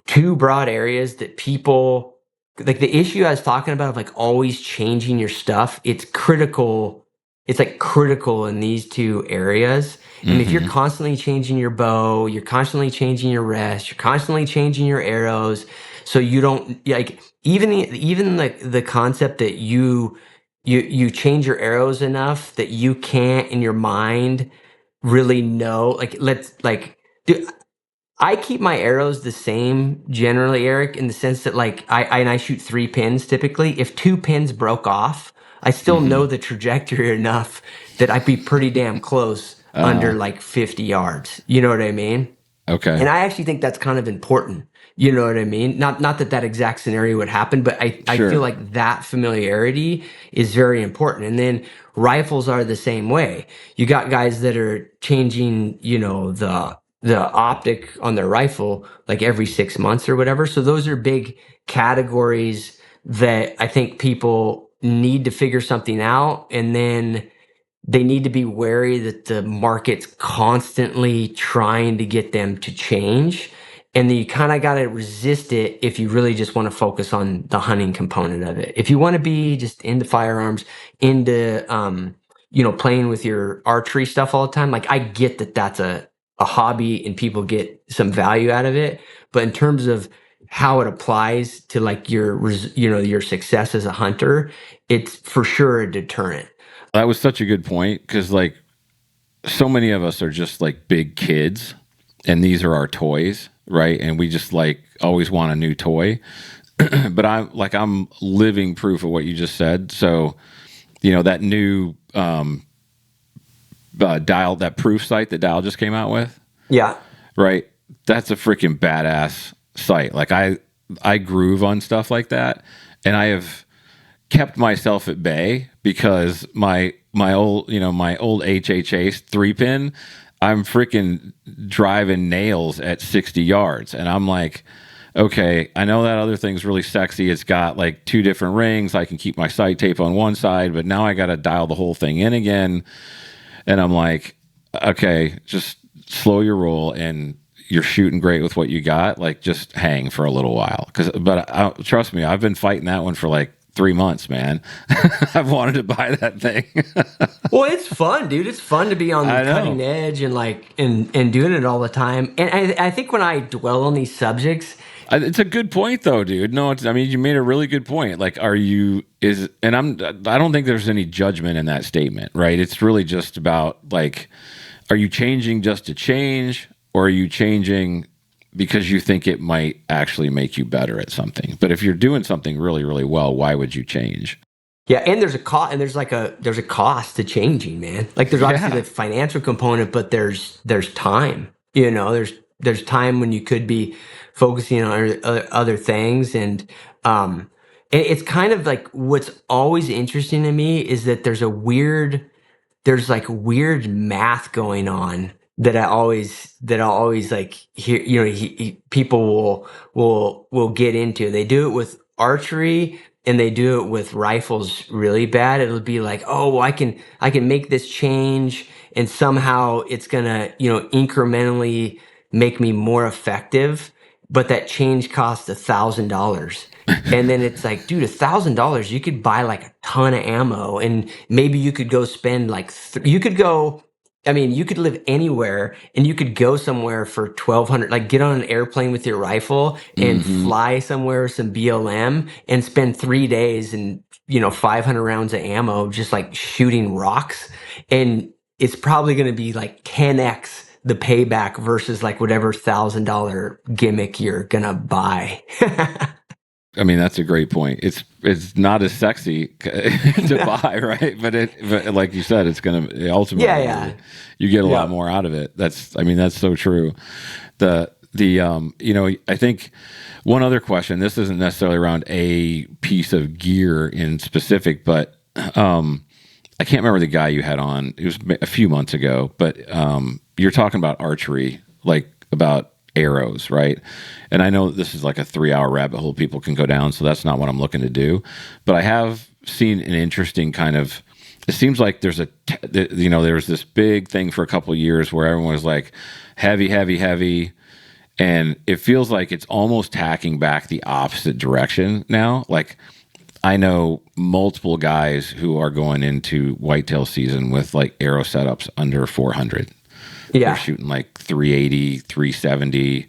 two broad areas that people, like, the issue I was talking about of like always changing your stuff. It's critical. It's like critical in these two areas. And if you're Mm-hmm. constantly changing your bow, you're constantly changing your rest, you're constantly changing your arrows, so you don't like, even like the concept that you change your arrows enough that you can't in your mind really know, like, let's like, dude, I keep my arrows the same generally, Eric, in the sense that like I shoot 3 pins typically. If 2 pins broke off, I still Mm-hmm. know the trajectory enough that I'd be pretty damn close Uh, under like 50 yards. You know what I mean? Okay. And I actually think that's kind of important. You know what I mean? Not that that exact scenario would happen, but I feel Sure. like that familiarity is very important. And then rifles are the same way. You got guys that are changing, you know, the optic on their rifle like every 6 months or whatever. So those are big categories that I think people need to figure something out. And then they need to be wary that the market's constantly trying to get them to change. And then you kind of got to resist it if you really just want to focus on the hunting component of it. If you want to be just into firearms, into, you know, playing with your archery stuff all the time, like I get that that's a hobby and people get some value out of it. But in terms of how it applies to like you know, your success as a hunter, it's for sure a deterrent. That was such a good point because, like, so many of us are just like big kids, and these are our toys, right? And we just like always want a new toy. But I'm living proof of what you just said. So, you know, that new dial, that proof site that Dial just came out with, Yeah. right? That's a freaking badass site. Like I groove on stuff like that, and I have kept myself at bay because my old HHA 3-pin, I'm freaking driving nails at 60 yards, and I'm like, okay, I know that other thing's really sexy. It's got like 2 different rings. I can keep my sight tape on one side, but now I got to dial the whole thing in again. And I'm like, okay, just slow your roll, and you're shooting great with what you got. Like, just hang for a little while. Trust me, I've been fighting that one for like 3 months, man. I've wanted to buy that thing. Well, it's fun, dude. It's fun to be on the I know. cutting edge and like and doing it all the time. And I think when I dwell on these subjects, It's a good point, though, dude. No, I mean, you made a really good point. Like, I don't think there's any judgment in that statement, right? It's really just about like, are you changing just to change, or are you changing because you think it might actually make you better at something? But if you're doing something really, really well, why would you change? yeah, and there's a cost, and there's a cost to changing, man. Like there's obviously Yeah. the financial component, but there's time. You know, there's time when you could be focusing on other things, and it's kind of like what's always interesting to me is that there's like weird math going on that I always like hear, you know, people will get into. They do it with archery and they do it with rifles really bad. It'll be like, oh, well, I can make this change and somehow it's gonna, you know, incrementally make me more effective, but that change costs $1,000. And then it's like, dude, $1,000, you could buy like a ton of ammo, and maybe you could go spend like, you could go, I mean, you could live anywhere and you could go somewhere for 1,200, like get on an airplane with your rifle and Hmm. fly somewhere with some BLM and spend 3 days and, you know, 500 rounds of ammo just like shooting rocks. And it's probably going to be like 10x the payback versus like whatever $1,000 gimmick you're going to buy. I mean, that's a great point. It's not as sexy to buy, right? But like you said, it's gonna Yeah, ultimately yeah. you get a lot Yeah. more out of it. That's so true. I think one other question. This isn't necessarily around a piece of gear in specific, but I can't remember the guy you had on. It was a few months ago, but you're talking about archery, like about arrows, right? And I know this is like a 3-hour rabbit hole people can go down, so that's not what I'm looking to do. But I have seen an interesting kind of. It seems like there was this big thing for a couple of years where everyone was like heavy, heavy, heavy, and it feels like it's almost tacking back the opposite direction now. Like, I know multiple guys who are going into whitetail season with like arrow setups under 400. They're Yeah. shooting like 380, 370,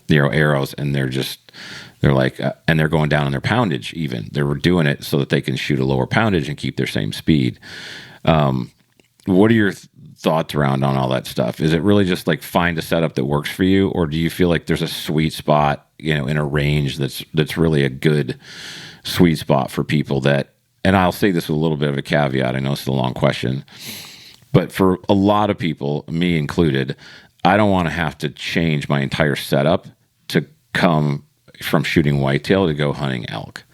arrows, and they're like, and they're going down on their poundage even. They're doing it so that they can shoot a lower poundage and keep their same speed. What are your thoughts around on all that stuff? Is it really just like find a setup that works for you, or do you feel like there's a sweet spot, in a range that's really a good sweet spot for people that, and I'll say this with a little bit of a caveat. I know it's a long question, but for a lot of people, me included, I don't want to have to change my entire setup to come from shooting whitetail to go hunting elk.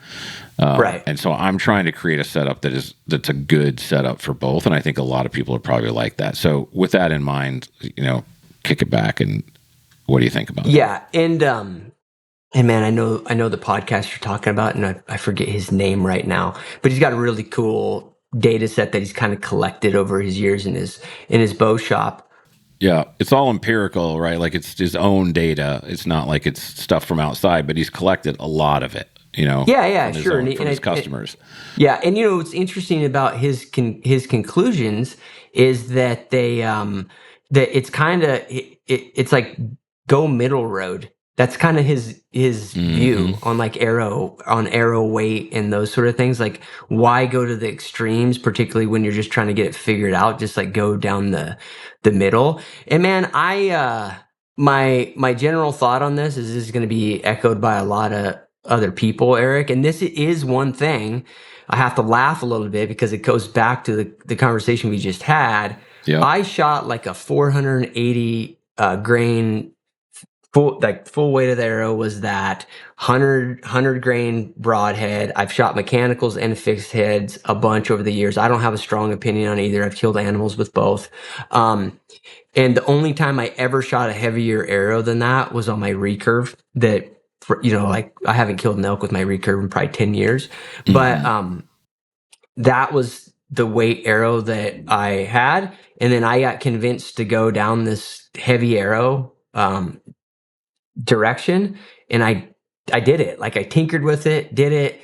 Right. And so I'm trying to create a setup that's a good setup for both. And I think a lot of people are probably like that. So with that in mind, kick it back, and what do you think about that? Yeah. And man, I know the podcast you're talking about, and I forget his name right now, but he's got a really cool data set that he's kind of collected over his years in his bow shop. Yeah, it's all empirical, right? Like it's his own data. It's not like it's stuff from outside, but he's collected a lot of it, Yeah, from his sure. own, from his customers. Yeah, and what's interesting about his conclusions is that that it's kind of it's like go middle road. That's kind of his view on like arrow weight and those sort of things. Like, why go to the extremes, particularly when you're just trying to get it figured out? Just like go down the middle. And man, my general thought on this is going to be echoed by a lot of other people, Eric. And this is one thing I have to laugh a little bit because it goes back to the conversation we just had. Yeah. I shot like a 480 grain full weight of the arrow was that 100 grain broadhead. I've shot mechanicals and fixed heads a bunch over the years. I don't have a strong opinion on either. I've killed animals with both. And the only time I ever shot a heavier arrow than that was on my recurve that, like I haven't killed an elk with my recurve in probably 10 years, but that was the weight arrow that I had. And then I got convinced to go down this heavy arrow direction, and I did it. Like I tinkered with it, did it.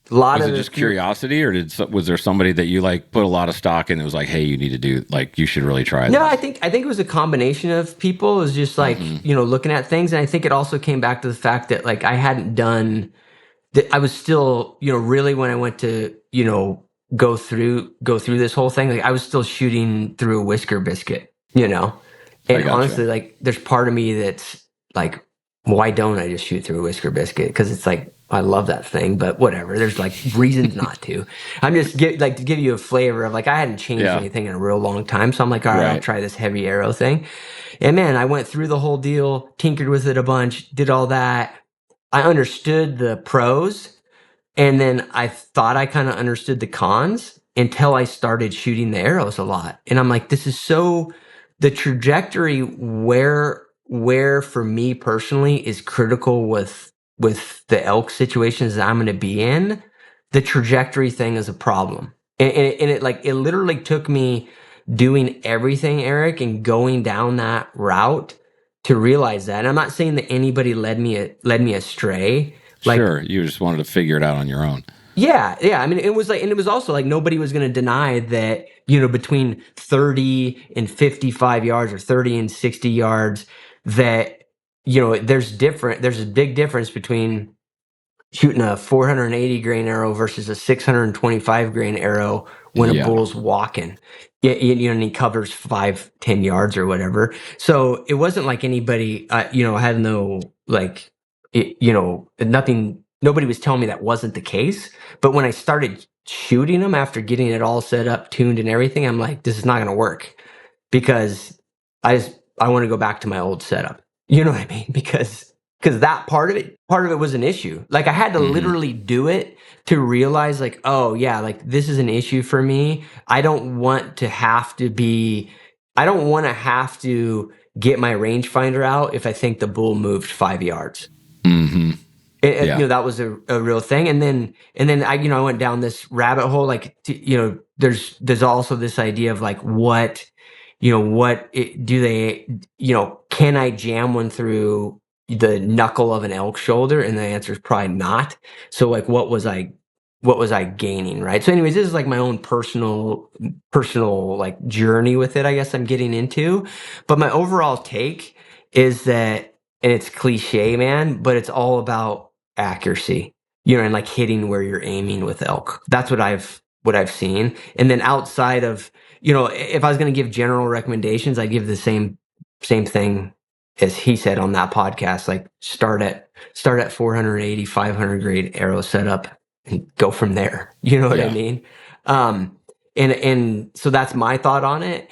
Was it just curiosity, or was there somebody that you like put a lot of stock in that was like, hey, you need to do, like, you should really try this? No, I think it was a combination of people. It was just like, looking at things. And I think it also came back to the fact that like I hadn't done that. I was still, really when I went to, go through this whole thing, like I was still shooting through a whisker biscuit, and honestly, like there's part of me that's like, why don't I just shoot through a whisker biscuit? Because it's like, I love that thing, but whatever. There's like reasons not to. I'm just to give you a flavor of like I hadn't changed anything in a real long time, so I'm like, all right, I'll try this heavy arrow thing. And man, I went through the whole deal, tinkered with it a bunch, did all that. I understood the pros, and then I thought I kind of understood the cons until I started shooting the arrows a lot. And I'm like, this is so the trajectory where for me personally is critical with the elk situations that I'm going to be in. The trajectory thing is a problem. And it literally took me doing everything, Eric, and going down that route to realize that. And I'm not saying that anybody led me astray. Like, sure, you just wanted to figure it out on your own. Yeah. I mean, it was like, and it was also like nobody was going to deny that, between 30 and 55 yards or 30 and 60 yards, that, there's a big difference between shooting a 480 grain arrow versus a 625 grain arrow when a bull's walking. And he covers 5-10 yards or whatever. So it wasn't like anybody, had no, like, nothing, nobody was telling me that wasn't the case. But when I started shooting them after getting it all set up, tuned and everything, I'm like, this is not going to work because I want to go back to my old setup. You know what I mean? Because that part of it was an issue. Like I had to literally do it to realize like, oh yeah, like this is an issue for me. I don't want to have to get my rangefinder out if I think the bull moved 5 yards. That was a real thing. And then I went down this rabbit hole, like, there's also this idea of like, can I jam one through the knuckle of an elk shoulder? And the answer is probably not. So like, what was I gaining? Right. So anyways, this is like my own personal like journey with it, I guess I'm getting into. But my overall take is that, and it's cliche, man, but it's all about accuracy, and like hitting where you're aiming with elk. That's what I've seen. And then outside of, if I was going to give general recommendations, I give the same thing as he said on that podcast, like start at 480, 500 grade arrow setup and go from there. You know what I mean? And so that's my thought on it.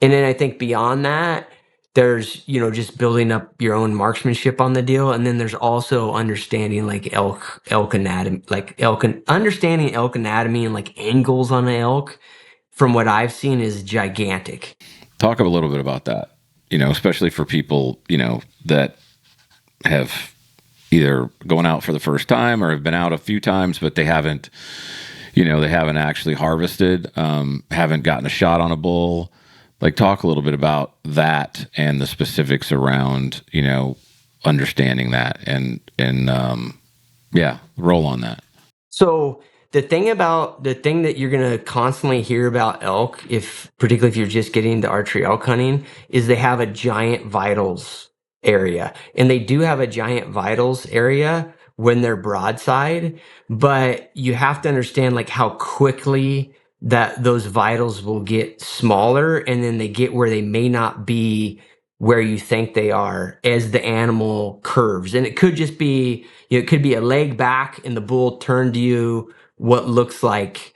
And then I think beyond that, there's, just building up your own marksmanship on the deal. And then there's also understanding like elk anatomy, understanding elk anatomy and like angles on an elk from what I've seen is gigantic. Talk a little bit about that, especially for people, that have either going out for the first time or have been out a few times, but they haven't actually harvested, haven't gotten a shot on a bull. Like, talk a little bit about that and the specifics around, understanding that and roll on that. So the thing that you're going to constantly hear about elk, particularly if you're just getting into archery elk hunting, is they have a giant vitals area. And they do have a giant vitals area when they're broadside, but you have to understand like how quickly that those vitals will get smaller, and then they get where they may not be where you think they are as the animal curves. And it could just be, it could be a leg back and the bull turned to you what looks like,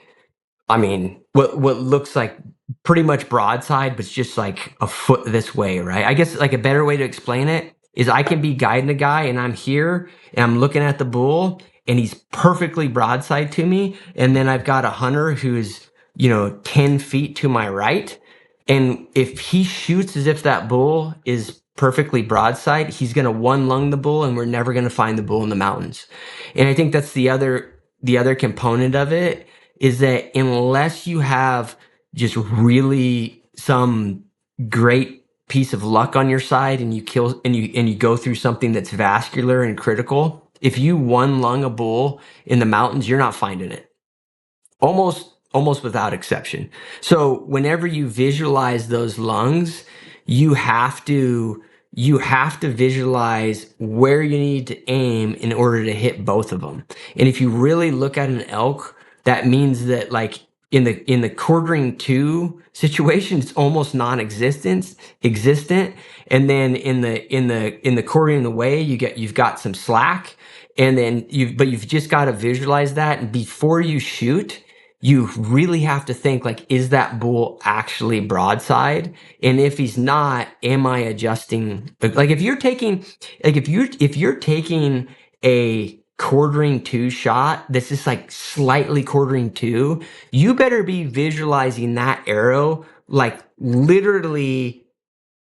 what looks like pretty much broadside, but it's just like a foot this way, right? I guess like a better way to explain it is I can be guiding a guy and I'm here and I'm looking at the bull and he's perfectly broadside to me. And then I've got a hunter who's, 10 feet to my right. And if he shoots as if that bull is perfectly broadside, he's going to one lung the bull and we're never going to find the bull in the mountains. And I think that's the other component of it is that unless you have just really some great piece of luck on your side and you kill and you go through something that's vascular and critical, if you one lung a bull in the mountains, you're not finding it. Almost without exception. So whenever you visualize those lungs, you have to visualize where you need to aim in order to hit both of them. And if you really look at an elk, that means that like in the quartering two situation, it's almost non-existent. And then in the quartering away, you've got some slack. And then you've just got to visualize that. And before you shoot, you really have to think like, is that bull actually broadside? And if he's not, am I adjusting? Like if you're taking a quartering two shot that's just like slightly quartering two, you better be visualizing that arrow like literally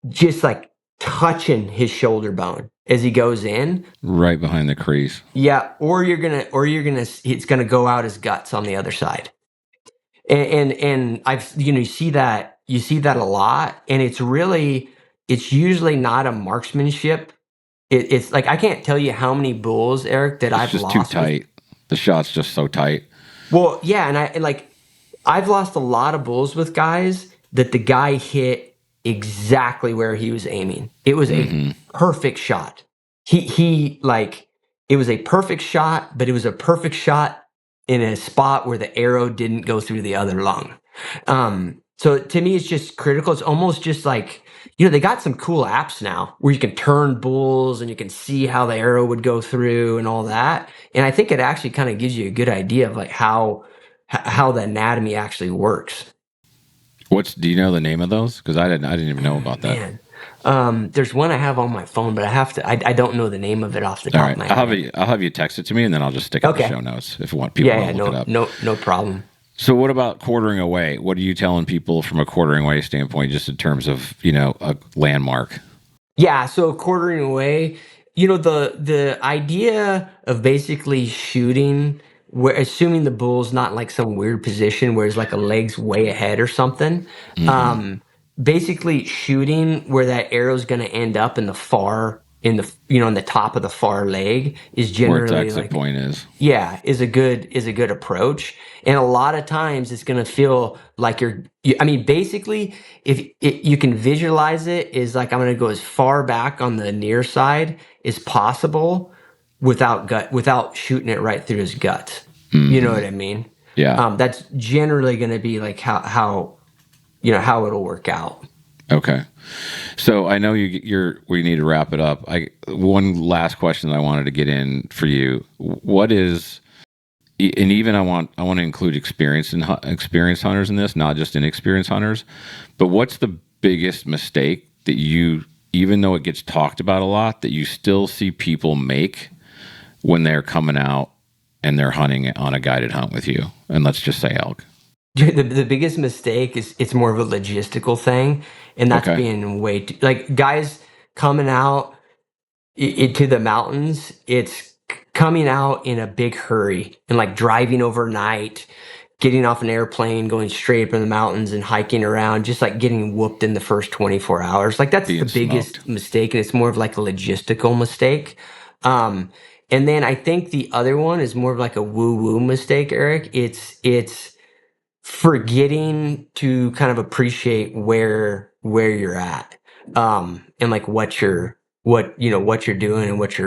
just like touching his shoulder bone as he goes in, right behind the crease. Yeah, or it's gonna go out his guts on the other side. And I've you see that a lot, and it's usually not a marksmanship. It's like I can't tell you how many bulls, Eric, that I've just lost. Too tight. The shot's just so tight. Well, yeah, and I've lost a lot of bulls with guys that the guy hit exactly where he was aiming. It was a perfect shot. He it was a perfect shot, but it was a perfect shot in a spot where the arrow didn't go through the other lung. So to me, it's just critical. It's almost just like, they got some cool apps now where you can turn bulls and you can see how the arrow would go through and all that. And I think it actually kind of gives you a good idea of like how the anatomy actually works. Do you know the name of those? Because I didn't even know about that. Man. There's one I have on my phone, but I don't know the name of it off the top of my head. I'll have you text it to me, and then I'll just stick it in the show notes if people want to look it up. No problem. So what about quartering away? What are you telling people from a quartering away standpoint, just in terms of, a landmark? Yeah, so quartering away, the idea of basically shooting, assuming the bull's not like some weird position where it's like a leg's way ahead or something, basically shooting where that arrow's going to end up in the top of the far leg is generally where its exit point is. Yeah, is a good approach. And a lot of times it's going to feel like basically if you can visualize it is like I'm going to go as far back on the near side as possible without shooting it right through his gut. You know what I mean? Yeah. That's generally going to be like how it'll work out. Okay. So I know we need to wrap it up. One last question that I wanted to get in for you. What is, and even I want to include experienced hunters in this, not just inexperienced hunters, but what's the biggest mistake that you, even though it gets talked about a lot, that you still see people make when they're coming out and they're hunting on a guided hunt with you? And let's just say elk. The biggest mistake is it's more of a logistical thing, and that's Okay. being way too, like, guys coming out to the mountains. It's coming out in a big hurry and like driving overnight, getting off an airplane, going straight up in the mountains and hiking around, just like getting whooped in the first 24 hours. Like that's Being the biggest smoked. mistake, and it's more of like a logistical mistake. And then I think the other one is more of like a woo-woo mistake, Eric. It's forgetting to kind of appreciate where you're at, and like what you're doing, and what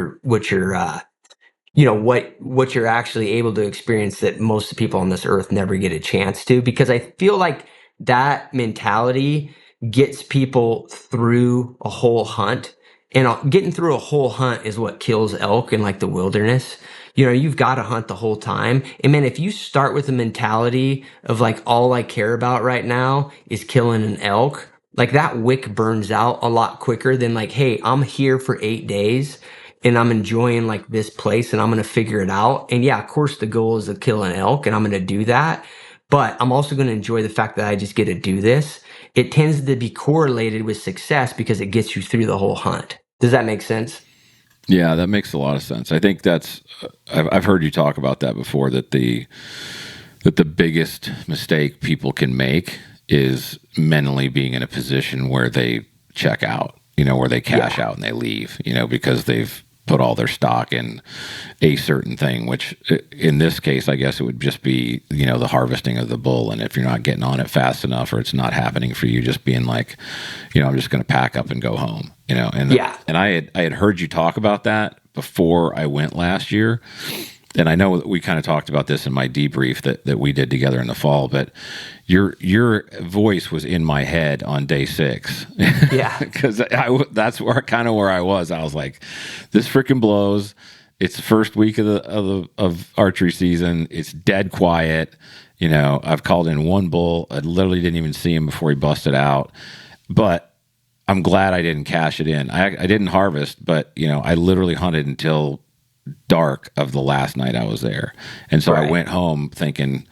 you're actually able to experience that most people on this earth never get a chance to. Because I feel like that mentality gets people through a whole hunt, and getting through a whole hunt is what kills elk in like the wilderness. You've got to hunt the whole time. And man, if you start with the mentality of like, all I care about right now is killing an elk, like that wick burns out a lot quicker than like, hey, I'm here for 8 days and I'm enjoying like this place and I'm going to figure it out. And yeah, of course the goal is to kill an elk and I'm going to do that. But I'm also going to enjoy the fact that I just get to do this. It tends to be correlated with success because it gets you through the whole hunt. Does that make sense? Yeah, that makes a lot of sense. I think that's, I've heard you talk about that before, that the biggest mistake people can make is mentally being in a position where they check out, where they cash out and they leave, because they've put all their stock in a certain thing, which in this case, I guess it would just be, the harvesting of the bull. And if you're not getting on it fast enough, or it's not happening for you, just being like, I'm just going to pack up and go home, and I had heard you talk about that before I went last year. And I know that we kind of talked about this in my debrief that we did together in the fall, but your voice was in my head on day 6. Yeah. Because that's where I was. I was like, this freaking blows. It's the first week of archery season. It's dead quiet. I've called in one bull. I literally didn't even see him before he busted out. But I'm glad I didn't cash it in. I didn't harvest, but I literally hunted until dark of the last night I was there. And so I went home thinking,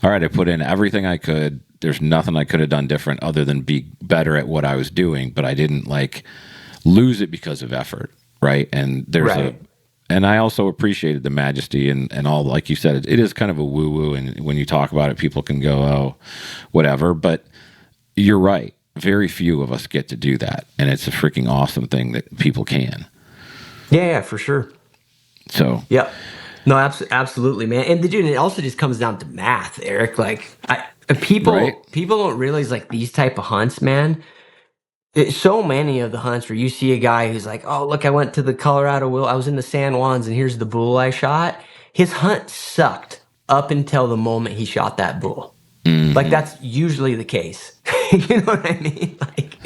all right, I put in everything I could. There's nothing I could have done different other than be better at what I was doing, but I didn't like lose it because of effort. Right. And and I also appreciated the majesty and all, like you said, it is kind of a woo woo. And when you talk about it, people can go, oh, whatever, but you're right. Very few of us get to do that. And it's a freaking awesome thing that people can. Yeah, for sure. So yeah, no, absolutely, man. And dude, it also just comes down to math, Eric. Like, people don't realize like these type of hunts, man. So many of the hunts where you see a guy who's like, oh, look, I went to the I was in the San Juans, and here's the bull I shot. His hunt sucked up until the moment he shot that bull. Mm-hmm. Like, that's usually the case. You know what I mean? Like,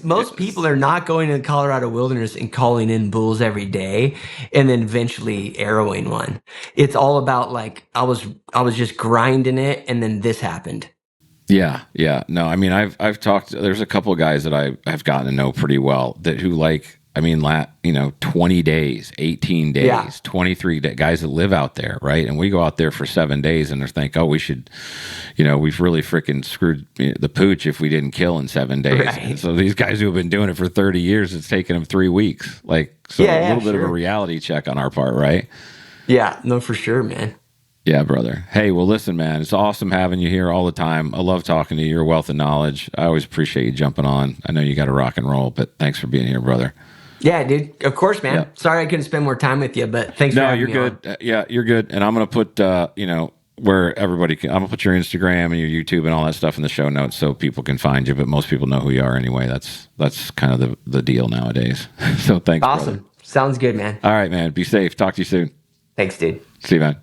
most people are not going to the Colorado wilderness and calling in bulls every day and then eventually arrowing one. It's all about like, I was just grinding it, and then this happened. Yeah. No, I mean, I've talked, there's a couple of guys that I've gotten to know pretty well who 20 days, 18 days, 23 days, guys that live out there. Right. And we go out there for 7 days and they think, oh, we should, we've really freaking screwed the pooch if we didn't kill in 7 days. Right. So these guys who have been doing it for 30 years, it's taken them 3 weeks. Like, so a little bit of a reality check on our part. Right. Yeah, no, for sure, man. Yeah, brother. Hey, well, listen, man, it's awesome having you here all the time. I love talking to you. You're a wealth of knowledge. I always appreciate you jumping on. I know you got to rock and roll, but thanks for being here, brher. Yeah, dude. Of course, man. Yep. Sorry I couldn't spend more time with you, but thanks for having me. No, you're good. Yeah, you're good. And I'm going to put, where everybody can, I'm going to put your Instagram and your YouTube and all that stuff in the show notes so people can find you, but most people know who you are anyway. That's kind of the deal nowadays. So thanks, awesome. Brother. Sounds good, man. All right, man. Be safe. Talk to you soon. Thanks, dude. See you, man.